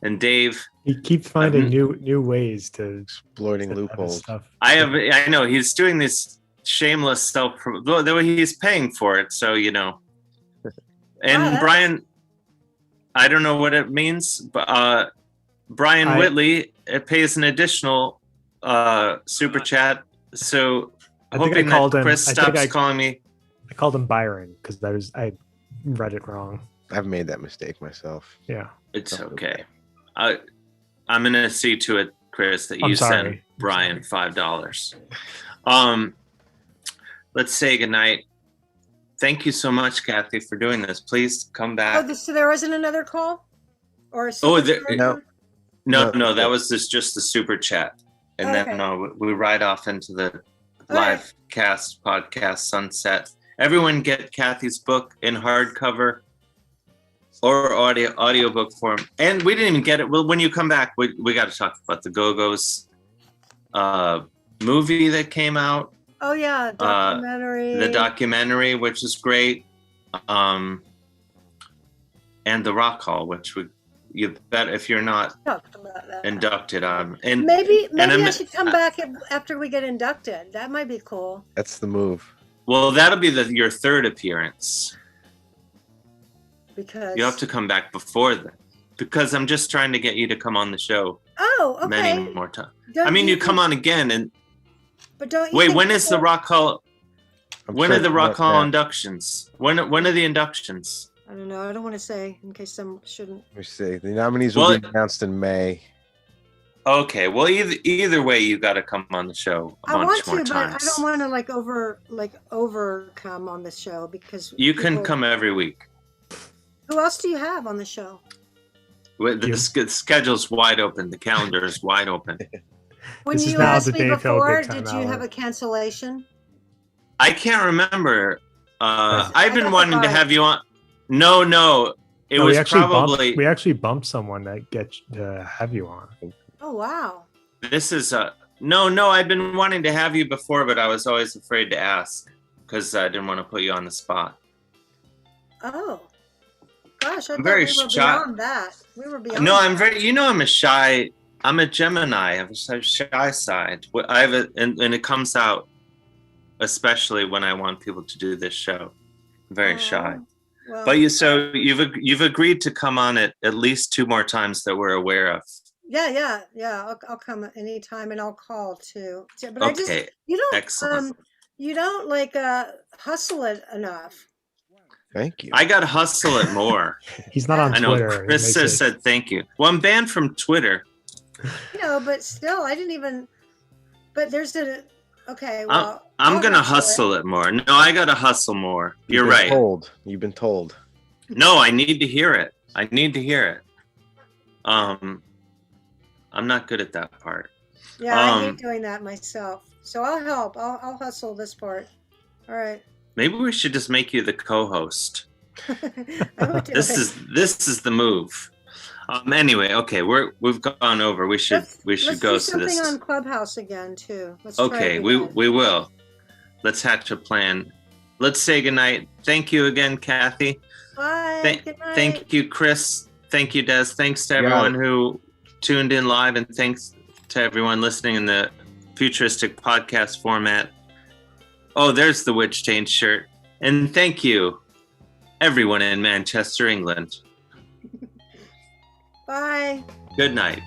and Dave. He keeps finding new ways to exploiting loopholes. Stuff. I know he's doing this shameless stuff, though he's paying for it. So, and Brian, I don't know what it means, but Brian Whitley, it pays an additional super chat. So hoping that Chris stops calling me. I called him Byron because I read it wrong. I've made that mistake myself. Yeah. It's okay. I'm gonna see to it, Chris, that you send Brian $5. Let's say goodnight. Thank you so much, Kathy, for doing this. Please come back. Oh, so there wasn't another call? Or a No, that was just the super chat. And then we ride off into the live cast podcast sunset. Everyone get Kathy's book in hardcover or audiobook form. And we didn't even get it. Well, when you come back, we got to talk about the Go-Go's movie that came out. Oh yeah, documentary. The documentary, which is great. And the Rock Hall, which you bet if you're not inducted on. And maybe I should come back after we get inducted. That might be cool. That's the move. Well, that'll be your third appearance. Because you have to come back before that. Because I'm just trying to get you to come on the show. Oh, okay. Many more times. You come on again and. But don't you wait. When is the Rock Hall? When are the Rock Hall inductions? When are the inductions? I don't know. I don't want to say in case some shouldn't. Let me see. The nominees will be announced in May. Okay. Well, either way, you got to come on the show a bunch more times. But I don't want to overcome on the show because you can come every week. Who else do you have on the show? The schedule's wide open. The calendar is wide open. When you asked me before, did you have a cancellation? I can't remember. I've been wanting to have you on. No. We actually bumped someone that gets to have you on. Oh wow. This is no. I've been wanting to have you before, but I was always afraid to ask because I didn't want to put you on the spot. Oh. Gosh, I'm very shy. Beyond that. We were beyond. No, I'm very. I'm a shy. I'm a Gemini. I have a shy side. And it comes out, especially when I want people to do this show. I'm very shy. Well, but you've agreed to come on it at least 2 more times that we're aware of. Yeah. I'll come anytime and I'll call too. But okay. Excellent. You don't hustle it enough. Thank you. I got to hustle it more. He's not on Twitter. I know. Chris said thank you. Well, I'm banned from Twitter. But still, I didn't even. But there's okay. Well, I'm gonna hustle it more. No, I gotta hustle more. You're right. You've been told. No, I need to hear it. I'm not good at that part. Yeah, I hate doing that myself. So I'll help. I'll hustle this part. All right. Maybe we should just make you the co-host. This is the move. Anyway, okay, we've gone over. We should go to this. Let's do something on Clubhouse again too. Okay, we will. Let's hatch a plan. Let's say goodnight. Thank you again, Kathy. Bye. Good night. Thank you, Chris. Thank you, Des. Thanks to everyone who tuned in live, and thanks to everyone listening in the futuristic podcast format. Oh, there's the Witch Chain shirt. And thank you, everyone in Manchester, England. Bye. Good night.